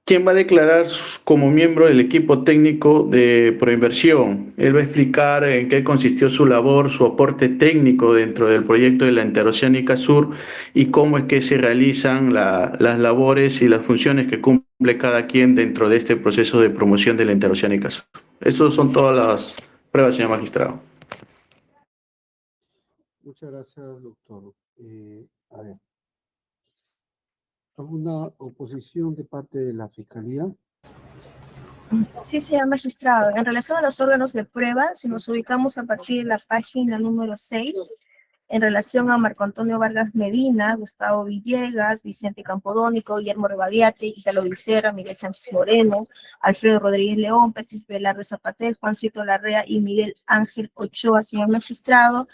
¿Quién va a declarar como miembro del equipo técnico de Proinversión? Él va a explicar en qué consistió su labor, su aporte técnico dentro del proyecto de la Interoceánica Sur y cómo es que se realizan las labores y las funciones que cumple cada quien dentro de este proceso de promoción de la Interoceánica Sur. Estas son todas las pruebas, señor magistrado. Muchas gracias, doctor. A ver, ¿alguna oposición de parte de la Fiscalía? Sí, señor magistrado. En relación a los órganos de prueba, si nos ubicamos a partir de la página número 6, en relación a Marco Antonio Vargas Medina, Gustavo Villegas, Vicente Campodónico, Guillermo Rebagliati, Italo Vicera, Miguel Sánchez Moreno, Alfredo Rodríguez León, Persis Velarde Zapater, Juancito Larrea y Miguel Ángel Ochoa, señor magistrado,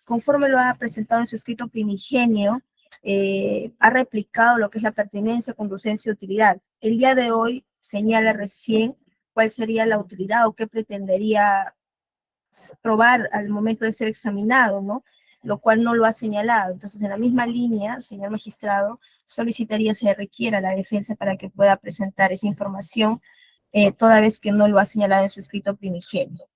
conforme lo ha presentado en su escrito primigenio, ha replicado lo que es la pertinencia, conducencia y utilidad. El día de hoy señala recién cuál sería la utilidad o qué pretendería probar al momento de ser examinado, ¿no? Lo cual no lo ha señalado. Entonces, en la misma línea, señor magistrado, solicitaría se requiera la defensa para que pueda presentar esa información, toda vez que no lo ha señalado en su escrito primigenio.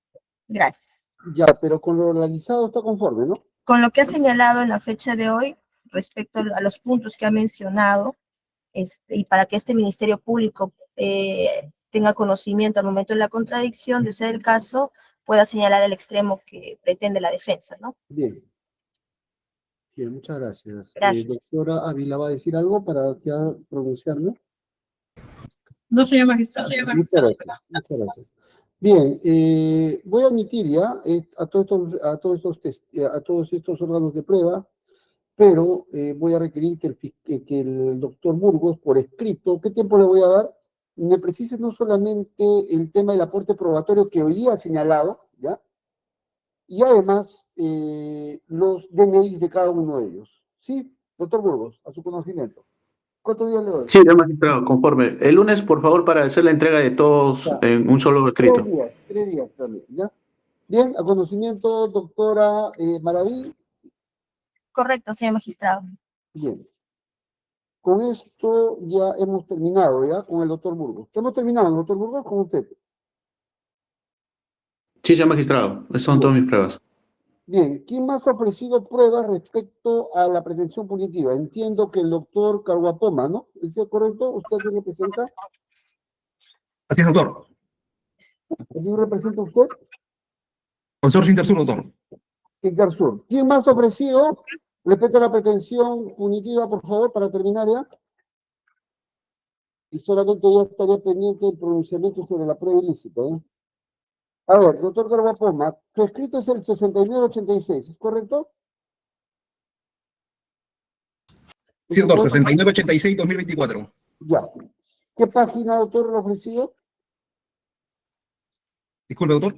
Gracias. Ya, pero con lo realizado está conforme, ¿no? Con lo que ha señalado en la fecha de hoy, respecto a los puntos que ha mencionado, y para que este Ministerio Público tenga conocimiento al momento de la contradicción, de ser el caso, pueda señalar el extremo que pretende la defensa, ¿no? Bien. Bien, muchas gracias. Gracias. Doctora Ávila, ¿va a decir algo para ya pronunciarme? No, señor magistrado. Muchas gracias. Muchas gracias. Bien, voy a admitir ya a todos estos órganos de prueba, pero voy a requerir que el doctor Burgos, por escrito, ¿qué tiempo le voy a dar? Me precise no solamente el tema del aporte probatorio que hoy día ha señalado, ¿ya? Y además los DNIs de cada uno de ellos. ¿Sí? Doctor Burgos, a su conocimiento. ¿Cuántos días le doy? Sí, señor magistrado, conforme. El lunes, por favor, para hacer la entrega de todos en un solo escrito. 3 días también, ¿ya? Bien, a conocimiento, doctora Maraví. Correcto, señor magistrado. Bien. Con esto ya hemos terminado, ¿ya? Con el doctor Burgos. ¿Hemos terminado, doctor Burgos, con usted? Sí, señor magistrado. Esas son todas mis pruebas. Bien, ¿quién más ha ofrecido pruebas respecto a la pretensión punitiva? Entiendo que el doctor Carguapoma, ¿no? ¿Es correcto? ¿Usted quién representa? Así es, doctor. ¿A quién representa usted? Consorcio Intersur, doctor. Intersur. ¿Quién más ha ofrecido respecto a la pretensión punitiva, por favor, para terminar ya? Y solamente ya estaría pendiente el pronunciamiento sobre la prueba ilícita, ¿eh? A ver, doctor Carguapoma, su escrito es el 6986, ¿es correcto? Sí, doctor, 6986-2024. Ya. ¿Qué página, doctor, lo ofreció? Disculpe, doctor.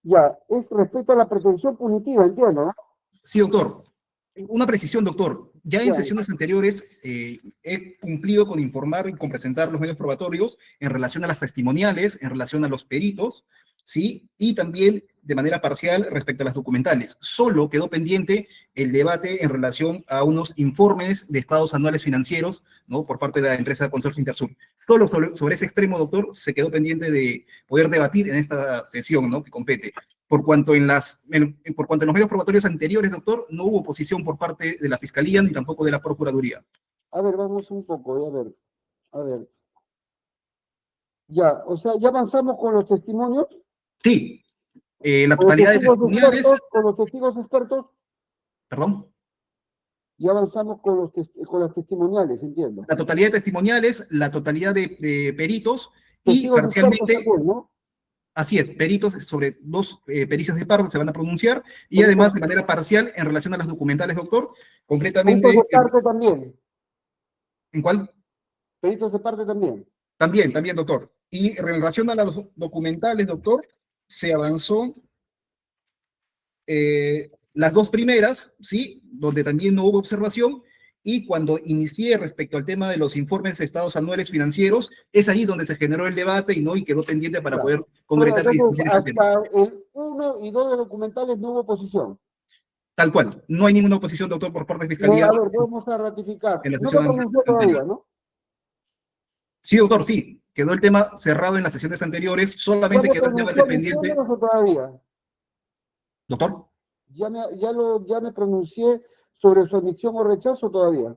Ya, es respecto a la pretensión punitiva, entiendo, ¿no? Sí, doctor. Una precisión, doctor. Ya en sesiones anteriores he cumplido con informar y con presentar los medios probatorios en relación a las testimoniales, en relación a los peritos, ¿sí? Y también de manera parcial respecto a las documentales. Solo quedó pendiente el debate en relación a unos informes de estados anuales financieros, ¿no? Por parte de la empresa Consorcio Intersur. Solo sobre ese extremo, doctor, se quedó pendiente de poder debatir en esta sesión, ¿no? Que compete. Por cuanto en los medios probatorios anteriores, doctor, no hubo oposición por parte de la Fiscalía ni tampoco de la Procuraduría. A ver, vamos un poco, a ver. Ya, o sea, ¿ya avanzamos con los testimonios? Sí, la totalidad de testimoniales... Con los testigos expertos, ¿Perdón? ya avanzamos con las testimoniales, entiendo. La totalidad de testimoniales, la totalidad de peritos y Testigos parcialmente... expertos también, ¿no? Así es, peritos sobre dos pericias de parte se van a pronunciar y además de manera parcial en relación a las documentales, doctor, concretamente... Peritos de parte también. ¿En cuál? Peritos de parte también. También, doctor. Y en relación a las documentales, doctor, se avanzó las dos primeras, ¿sí? Donde también no hubo observación, y cuando inicié respecto al tema de los informes de estados anuales financieros, es ahí donde se generó el debate y quedó pendiente para poder concretar la discusión. Hasta el 1 y 2 de documentales no hubo oposición. Tal cual. No hay ninguna oposición, doctor, por parte de Fiscalía. A ver, vamos a ratificar. En la No sesión se pronunció todavía, ¿no? Sí, doctor, sí. Quedó el tema cerrado en las sesiones anteriores, solamente quedó el tema pendiente. ¿O todavía? Doctor. Ya me pronuncié sobre su admisión o rechazo todavía.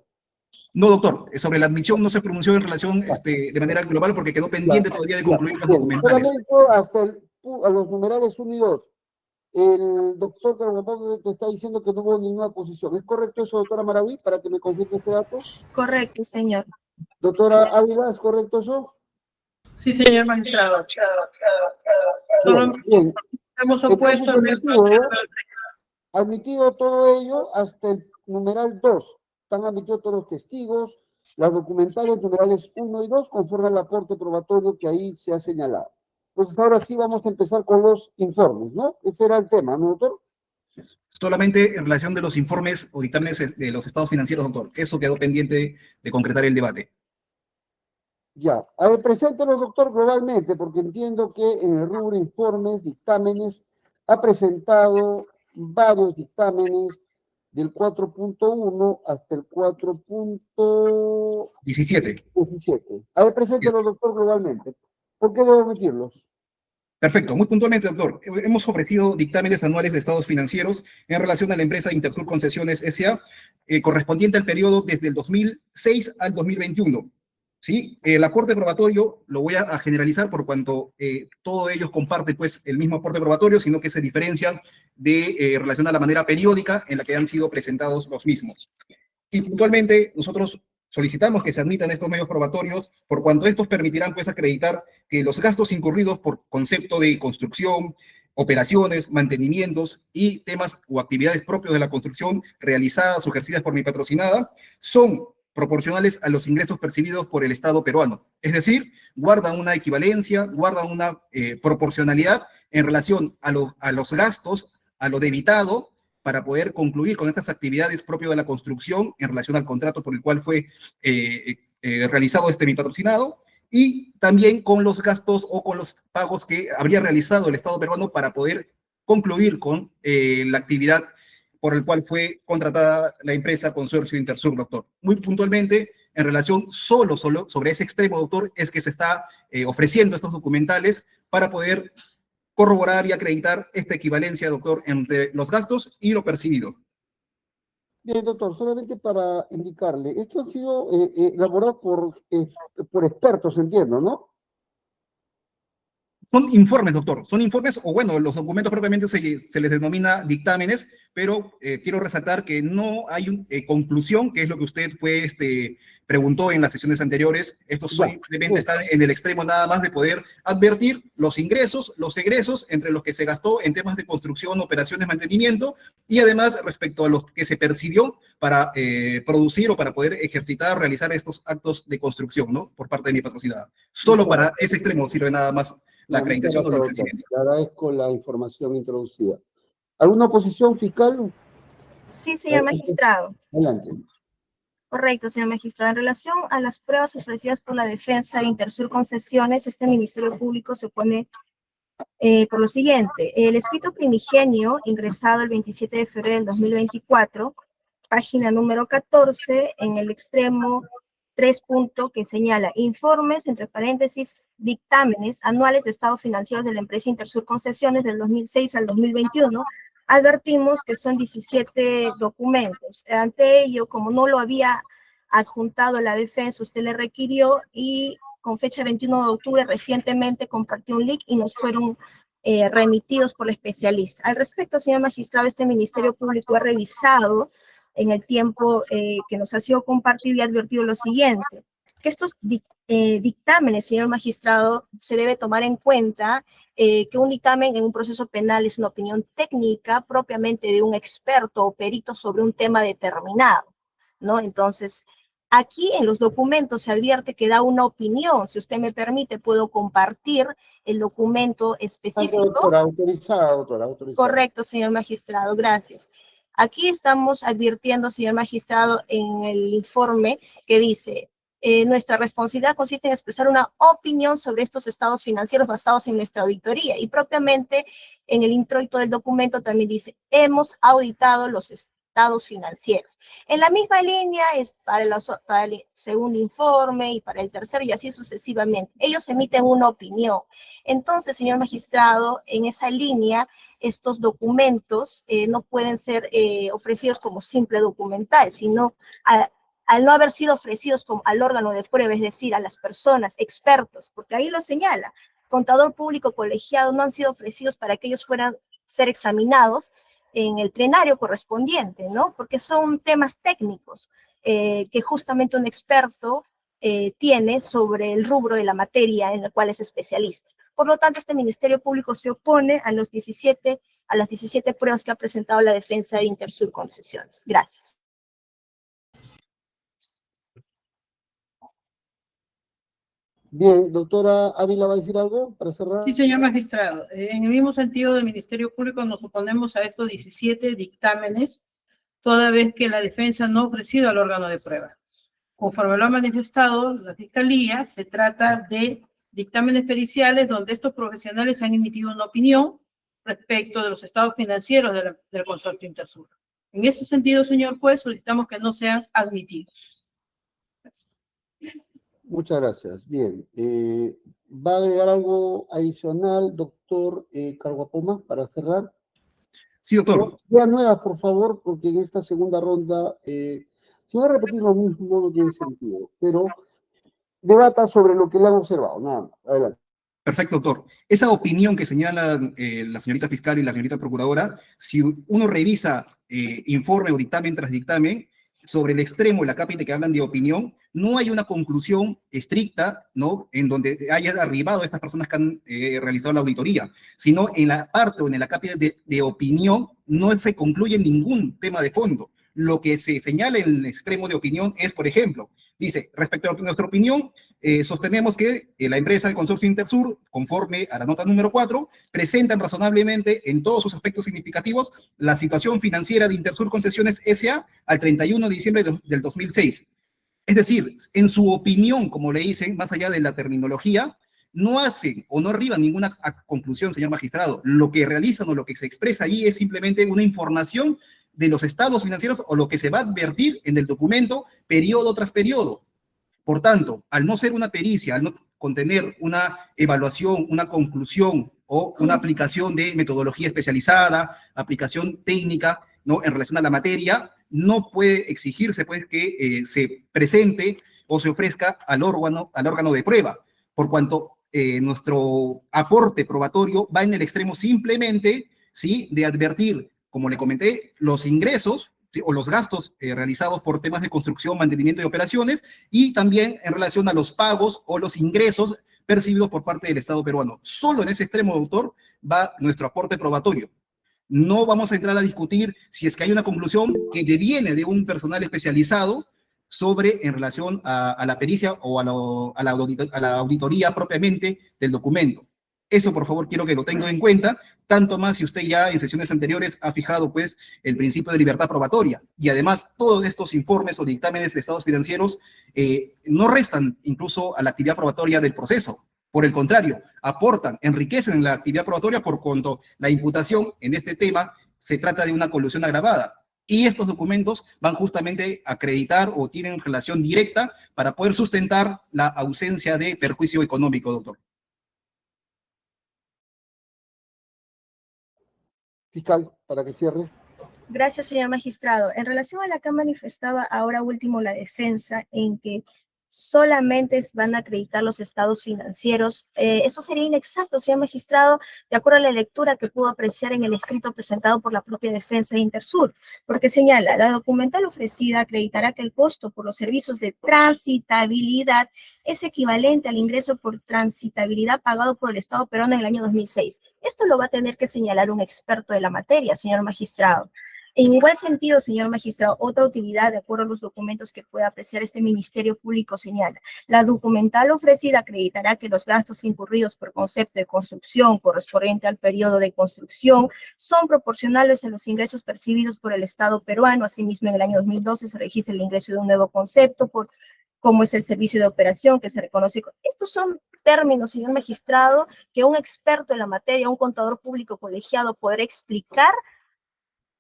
No, doctor, sobre la admisión no se pronunció en relación de manera global porque quedó pendiente todavía de concluir los documentales. Solamente hasta a los numerales 1 y 2. El doctor Carlos te está diciendo que no hubo ninguna posición. ¿Es correcto eso, doctora Maraví, para que me confirme este dato? Correcto, señor. Doctora Ávila, ¿es correcto eso? Sí, señor magistrado. Bien. Hemos opuesto admitido todo ello hasta el numeral 2. Están admitidos todos los testigos, las documentales numerales 1 y 2, conforme al aporte probatorio que ahí se ha señalado. Entonces, ahora sí vamos a empezar con los informes, ¿no? Ese era el tema, ¿no, doctor? Solamente en relación de los informes o dictámenes de los estados financieros, doctor. Eso quedó pendiente de concretar el debate. Ya. A ver, preséntenos, doctor, globalmente, porque entiendo que en el rubro informes, dictámenes, ha presentado varios dictámenes del 4.1 hasta el 4.17. A ver, preséntenos, doctor, globalmente. ¿Por qué debo omitirlos? Perfecto, muy puntualmente, doctor. Hemos ofrecido dictámenes anuales de estados financieros en relación a la empresa Intersur Concesiones S.A., correspondiente al periodo desde el 2006 al 2021. ¿Sí? El aporte probatorio lo voy a generalizar por cuanto todos ellos comparten pues, el mismo aporte probatorio, sino que se diferencian de relación a la manera periódica en la que han sido presentados los mismos. Y puntualmente, nosotros solicitamos que se admitan estos medios probatorios por cuanto estos permitirán pues acreditar que los gastos incurridos por concepto de construcción, operaciones, mantenimientos y temas o actividades propios de la construcción realizadas o ejercidas por mi patrocinada son proporcionales a los ingresos percibidos por el Estado peruano. Es decir, guardan una equivalencia, guardan una proporcionalidad en relación a los gastos, a lo debitado, para poder concluir con estas actividades propias de la construcción en relación al contrato por el cual fue realizado mi patrocinado, y también con los gastos o con los pagos que habría realizado el Estado peruano para poder concluir con la actividad por el cual fue contratada la empresa Consorcio Intersur, doctor. Muy puntualmente, en relación solo sobre ese extremo, doctor, es que se está ofreciendo estos documentales para poder corroborar y acreditar esta equivalencia, doctor, entre los gastos y lo percibido. Bien, doctor, solamente para indicarle, esto ha sido elaborado por expertos, entiendo, ¿no? Son informes, doctor, son informes, o bueno, los documentos propiamente se les denomina dictámenes, pero quiero resaltar que no hay conclusión, que es lo que usted preguntó en las sesiones anteriores. Esto simplemente está en el extremo nada más de poder advertir los ingresos, los egresos, entre los que se gastó en temas de construcción, operaciones, mantenimiento, y además respecto a lo que se percibió para producir o para poder ejercitar, realizar estos actos de construcción, ¿no? Por parte de mi patrocinada. Solo para ese extremo sirve nada más la acreditación o el ofrecimiento. Le agradezco la información introducida. ¿Alguna oposición fiscal? Sí, señor magistrado. Adelante. Correcto, señor magistrado. En relación a las pruebas ofrecidas por la defensa de Intersur Concesiones, este Ministerio Público se opone por lo siguiente. El escrito primigenio, ingresado el 27 de febrero del 2024, página número 14, en el extremo 3 punto que señala informes, entre paréntesis, dictámenes anuales de estados financieros de la empresa Intersur Concesiones del 2006 al 2021, advertimos que son 17 documentos. Ante ello, como no lo había adjuntado la defensa, usted le requirió y con fecha 21 de octubre recientemente compartió un link y nos fueron remitidos por el especialista. Al respecto, señor magistrado, este Ministerio Público ha revisado en el tiempo que nos ha sido compartido y advertido lo siguiente, que estos dictámenes, señor magistrado, se debe tomar en cuenta que un dictamen en un proceso penal es una opinión técnica propiamente de un experto o perito sobre un tema determinado, ¿no? Entonces, aquí en los documentos se advierte que da una opinión. Si usted me permite, puedo compartir el documento específico. Doctora, autorizada. Correcto, señor magistrado, gracias. Aquí estamos advirtiendo, señor magistrado, en el informe que dice, nuestra responsabilidad consiste en expresar una opinión sobre estos estados financieros basados en nuestra auditoría. Y propiamente en el introito del documento también dice, hemos auditado los estados estados financieros. En la misma línea es para el segundo informe y para el tercero y así sucesivamente. Ellos emiten una opinión. Entonces, señor magistrado, en esa línea, estos documentos no pueden ser ofrecidos como simple documental, sino al no haber sido ofrecidos como al órgano de prueba, es decir, a las personas, expertos, porque ahí lo señala, contador público colegiado, no han sido ofrecidos para que ellos fueran ser examinados en el plenario correspondiente, ¿no? Porque son temas técnicos que justamente un experto tiene sobre el rubro de la materia en la cual es especialista. Por lo tanto, este Ministerio Público se opone a las 17 pruebas que ha presentado la defensa de Intersur Concesiones. Gracias. Bien, doctora Ávila, ¿va a decir algo para cerrar? Sí, señor magistrado. En el mismo sentido del Ministerio Público nos oponemos a estos 17 dictámenes, toda vez que la defensa no ha ofrecido al órgano de prueba. Conforme lo ha manifestado la Fiscalía, se trata de dictámenes periciales donde estos profesionales han emitido una opinión respecto de los estados financieros del consorcio Intersur. En ese sentido, señor juez, solicitamos que no sean admitidos. Gracias. Muchas gracias. Bien. ¿Va a agregar algo adicional, doctor Carguapoma, para cerrar? Sí, doctor. Ideas nuevas, por favor, porque en esta segunda ronda, si va a repetir lo mismo, no tiene sentido, pero debata sobre lo que le han observado, nada más. Adelante. Perfecto, doctor. Esa opinión que señala la señorita fiscal y la señorita procuradora, si uno revisa informe o dictamen tras dictamen, sobre el extremo de la cápita que hablan de opinión, no hay una conclusión estricta, ¿no?, en donde haya arribado a estas personas que han realizado la auditoría, sino en la parte o en la cápita de opinión no se concluye ningún tema de fondo. Lo que se señala en el extremo de opinión es, por ejemplo, dice, respecto a nuestra opinión, sostenemos que la empresa de consorcio Intersur, conforme a la nota número 4, presentan razonablemente en todos sus aspectos significativos la situación financiera de Intersur Concesiones S.A. al 31 de diciembre del 2006. Es decir, en su opinión, como le dicen, más allá de la terminología, no hacen o no arriban ninguna conclusión, señor magistrado. Lo que realizan o lo que se expresa ahí es simplemente una información de los estados financieros o lo que se va a advertir en el documento periodo tras periodo. Por tanto, al no ser una pericia, al no contener una evaluación, una conclusión o una aplicación de metodología especializada, aplicación técnica, ¿no?, en relación a la materia, no puede exigirse, pues, que se presente o se ofrezca al órgano de prueba, por cuanto nuestro aporte probatorio va en el extremo simplemente, ¿sí?, de advertir, como le comenté, los ingresos, ¿sí?, o los gastos realizados por temas de construcción, mantenimiento y operaciones, y también en relación a los pagos o los ingresos percibidos por parte del Estado peruano. Solo en ese extremo, doctor, va nuestro aporte probatorio. No vamos a entrar a discutir si es que hay una conclusión que deviene de un personal especializado en relación a la pericia o a la auditoría propiamente del documento. Eso, por favor, quiero que lo tengan en cuenta, tanto más si usted ya en sesiones anteriores ha fijado, pues, el principio de libertad probatoria. Y además, todos estos informes o dictámenes de estados financieros no restan incluso a la actividad probatoria del proceso. Por el contrario, aportan, enriquecen la actividad probatoria por cuanto la imputación en este tema se trata de una colusión agravada. Y estos documentos van justamente a acreditar o tienen relación directa para poder sustentar la ausencia de perjuicio económico, doctor. Fiscal, para que cierre. Gracias, señor magistrado. En relación a la que ha manifestado ahora último la defensa en que solamente van a acreditar los estados financieros, eso sería inexacto, señor magistrado, de acuerdo a la lectura que pudo apreciar en el escrito presentado por la propia defensa de Intersur, porque señala, la documental ofrecida acreditará que el costo por los servicios de transitabilidad es equivalente al ingreso por transitabilidad pagado por el Estado peruano en el año 2006. Esto lo va a tener que señalar un experto de la materia, señor magistrado. En igual sentido, señor magistrado, otra utilidad, de acuerdo a los documentos que pueda apreciar este Ministerio Público, señala, la documental ofrecida acreditará que los gastos incurridos por concepto de construcción correspondiente al periodo de construcción son proporcionales a los ingresos percibidos por el Estado peruano. Asimismo, en el año 2012 se registra el ingreso de un nuevo concepto, como es el servicio de operación, que se reconoce. Estos son términos, señor magistrado, que un experto en la materia, un contador público colegiado, podrá explicar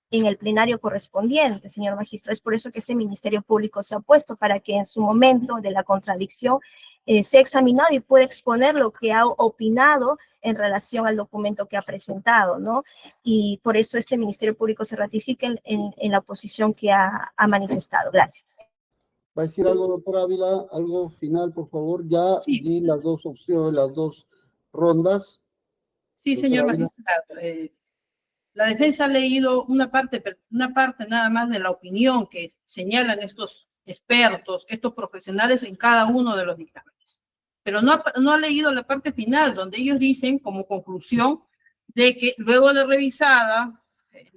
en el plenario correspondiente, señor magistrado. Es por eso que este Ministerio Público se ha puesto, para que en su momento de la contradicción sea examinado y pueda exponer lo que ha opinado en relación al documento que ha presentado, ¿no? Y por eso este Ministerio Público se ratifica en la posición que ha manifestado. Gracias. ¿Va a decir algo, doctora Ávila? ¿Algo final, por favor? Ya Sí. di las dos opciones, las dos rondas. Sí, señor Doctora Ávila. magistrado. La defensa ha leído una parte nada más de la opinión que señalan estos expertos, estos profesionales en cada uno de los dictámenes. Pero no ha leído la parte final, donde ellos dicen como conclusión de que luego de revisada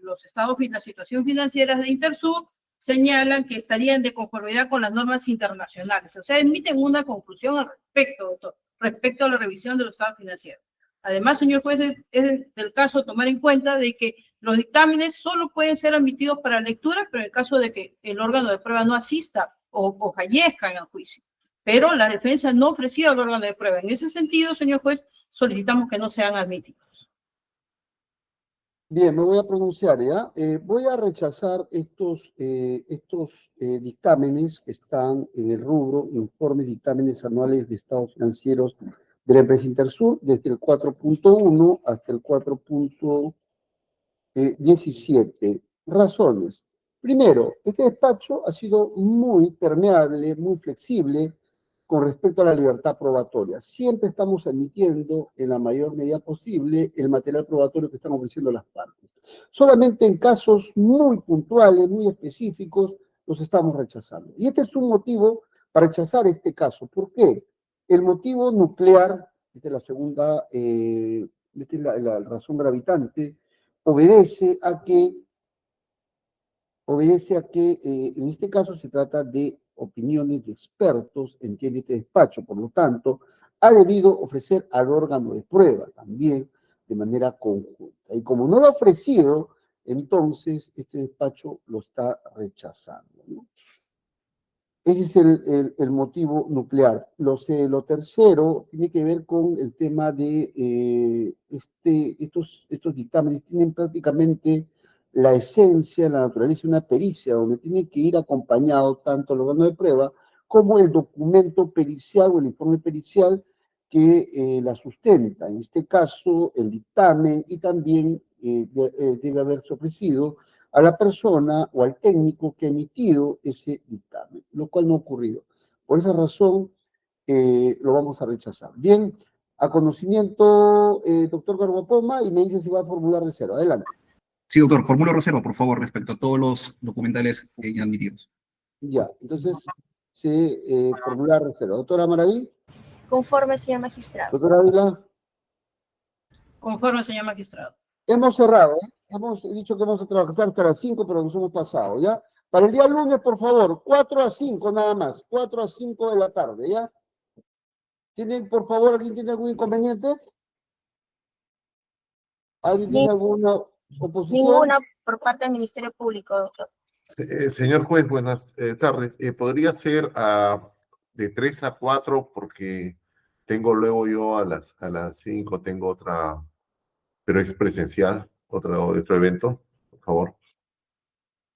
los estados, la situación financiera de Intersur, señalan que estarían de conformidad con las normas internacionales. O sea, emiten una conclusión al respecto, doctor, respecto a la revisión de los estados financieros. Además, señor juez, es del caso tomar en cuenta de que los dictámenes solo pueden ser admitidos para lectura, pero en el caso de que el órgano de prueba no asista o fallezca en el juicio. Pero la defensa no ofrecía al órgano de prueba. En ese sentido, señor juez, solicitamos que no sean admitidos. Bien, me voy a pronunciar, ¿ya? Voy a rechazar estos dictámenes que están en el rubro informes dictámenes anuales de estados financieros de la empresa Intersur, desde el 4.1 hasta el 4.17. Razones. Primero, este despacho ha sido muy permeable, muy flexible con respecto a la libertad probatoria. Siempre estamos admitiendo en la mayor medida posible el material probatorio que están ofreciendo las partes. Solamente en casos muy puntuales, muy específicos, los estamos rechazando. Y este es un motivo para rechazar este caso. ¿Por qué? El motivo nuclear, esta es la segunda, esta es la razón gravitante, obedece a que en este caso se trata de opiniones de expertos, entiende este despacho, por lo tanto, ha debido ofrecer al órgano de prueba también de manera conjunta. Y como no lo ha ofrecido, entonces este despacho lo está rechazando, ¿no? Ese es el motivo nuclear. Lo tercero tiene que ver con el tema de estos dictámenes. Tienen prácticamente la esencia, la naturaleza de una pericia, donde tiene que ir acompañado tanto el órgano de prueba como el documento pericial o el informe pericial que la sustenta. En este caso, el dictamen, y también debe haberse ofrecido a la persona o al técnico que ha emitido ese dictamen, lo cual no ha ocurrido. Por esa razón, lo vamos a rechazar. Bien, a conocimiento, doctor Garbopoma, y me dice si va a formular reserva. Adelante. Sí, doctor, formulo reserva, por favor, respecto a todos los documentales ya admitidos. Ya, entonces se formula reserva. Doctora Maraví. Conforme, señor magistrado. Doctora Ávila. Conforme, señor magistrado. Hemos cerrado, ¿eh? Hemos dicho que vamos a trabajar hasta las 5, pero nos hemos pasado, ¿ya? Para el día lunes, por favor, 4 a 5 nada más, 4 a 5 de la tarde, ¿ya? ¿Tienen, por favor, alguien tiene algún inconveniente? ¿Alguien tiene alguna oposición? Ninguna por parte del Ministerio Público, doctor. Señor juez, buenas tardes. ¿Podría ser de 3 a 4? Porque tengo luego yo a las 5, tengo otra, pero es presencial, otro evento, por favor.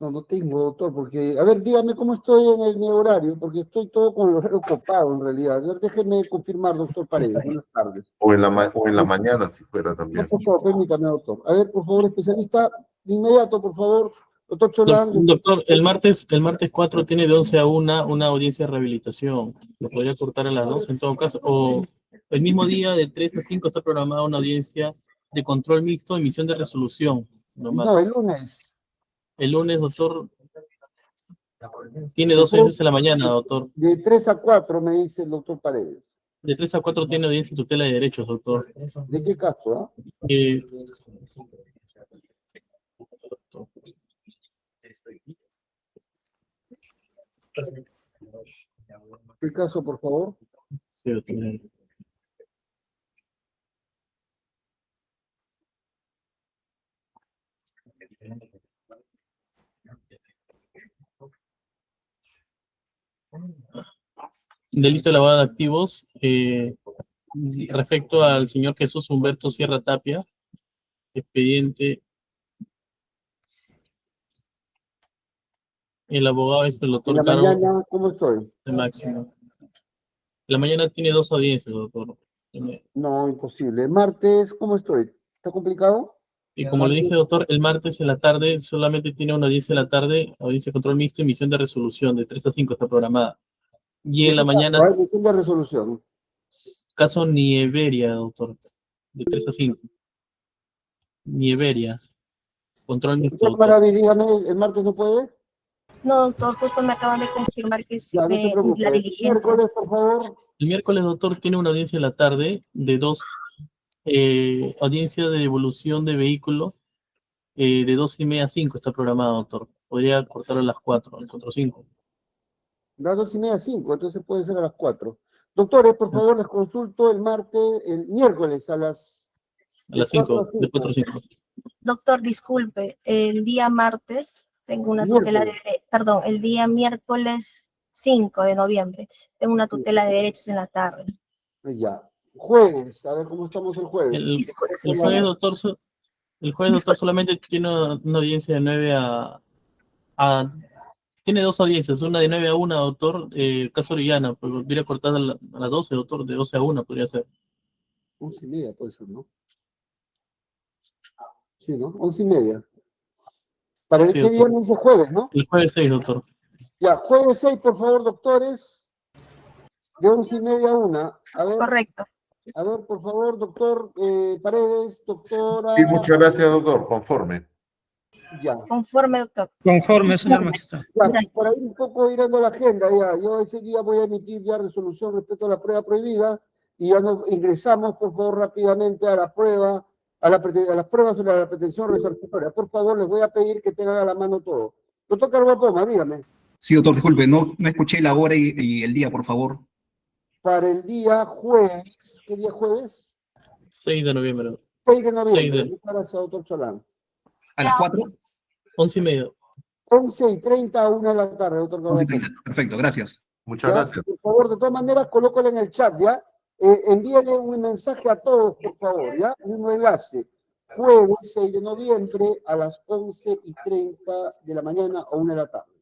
No tengo, doctor, porque, a ver, dígame cómo estoy en mi horario, porque estoy todo con el horario copado, en realidad. A ver, déjeme confirmar, doctor Paredes. Buenas tardes. O en la mañana, si fuera también. No, por favor, permítame, doctor. A ver, por favor, especialista, de inmediato, por favor. Doctor Cholán. Doctor, el martes 4 tiene de 11 a 1 una audiencia de rehabilitación. Lo podría cortar a las 2 en todo caso. O el mismo día de 3 a 5 está programada una audiencia de control mixto, emisión de resolución. No, el lunes. El lunes, doctor, tiene 2 audiencias en la mañana, doctor. De 3 a 4, me dice el doctor Paredes. De 3 a 4 tiene audiencia y tutela de derechos, doctor. ¿De qué caso? ¿Qué caso, por favor? Delito de lavado de activos respecto al señor Jesús Humberto Sierra Tapia, expediente El abogado es el En doctor la Caro mañana, ¿cómo estoy? de Máximo. La mañana tiene 2 audiencias, doctor. No, imposible. Martes, ¿cómo estoy? ¿Está complicado? Y como le dije, doctor, el martes en la tarde solamente tiene una audiencia en la tarde, audiencia de control mixto y emisión de resolución, de 3 a 5 está programada. Y en la mañana, Hay moción de resolución. caso Nieveria, doctor, de 3 a 5. Nieveria, control mixto, Doctor doctor. Maraví, dígame, ¿el martes no puede? No, doctor, justo me acaban de confirmar que sí, Ya, no se preocupe. la diligencia. Miércoles, por favor. El miércoles, doctor, tiene una audiencia en la tarde de 2, audiencia de devolución de vehículo, de 2:30 a 5 está programada, doctor. Podría cortar a las 4, al 4 o 5. Las 2:30 a 5, entonces puede ser a las 4. Doctores, por Sí. favor, les consulto el miércoles a las... A las 5, de 4 a 5. Doctor, disculpe, el día martes tengo una Miércoles. tutela de, perdón, el día miércoles 5 de noviembre tengo una tutela de derechos en la tarde. Ya. Jueves, a ver cómo estamos el jueves. El Disculpe, jueves, doctor, solamente tiene una audiencia de 9 a... Tiene 2 audiencias, una de 9 a 1, doctor, caso Orellana, pues podría cortar a las 12, doctor, de 12 a 1 podría ser. 11:30 puede ser, ¿no? Sí, ¿no? 11:30. ¿Para el Sí, qué día doctor. me dice jueves, no? El jueves 6, doctor. Ya, jueves 6, por favor, doctores, de 11:30 a 1. Correcto. A ver, por favor, doctor Paredes, doctora... Sí, muchas gracias, doctor. Conforme. Ya. Conforme, doctor. Conforme, señor magistrado. Ya, para ir un poco irando a la agenda, ya, yo ese día voy a emitir ya resolución respecto a la prueba prohibida y ya nos ingresamos, por favor, rápidamente a la prueba, a las pruebas sobre la pretensión resarcitoria. Por favor, les voy a pedir que tengan a la mano todo. Doctor Carbapoma, dígame, Sí, doctor, disculpe, no escuché la hora y el día, por favor. para el día jueves, ¿qué día jueves? 6 de noviembre. 6 de noviembre. 6 de... Muchas gracias, doctor Cholán. ¿A las 4? 11:30. 11:30 a 1 de la tarde, doctor 11:30. Carbapoma. Perfecto, gracias. Muchas ¿Ya? gracias. Por favor, de todas maneras, colócalo en el chat, ¿ya? Envíenle un mensaje a todos, por favor, ¿ya? Un enlace. Jueves 6 de noviembre a las 11:30 de la mañana o 1 de la tarde.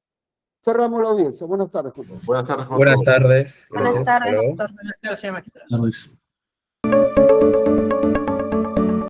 Cerramos la audiencia. Buenas tardes, por favor. Buenas tardes. con Buenas todos. tardes. Buenas tardes, Hasta luego. doctor. Buenas tardes, señor magistrado. Tardes.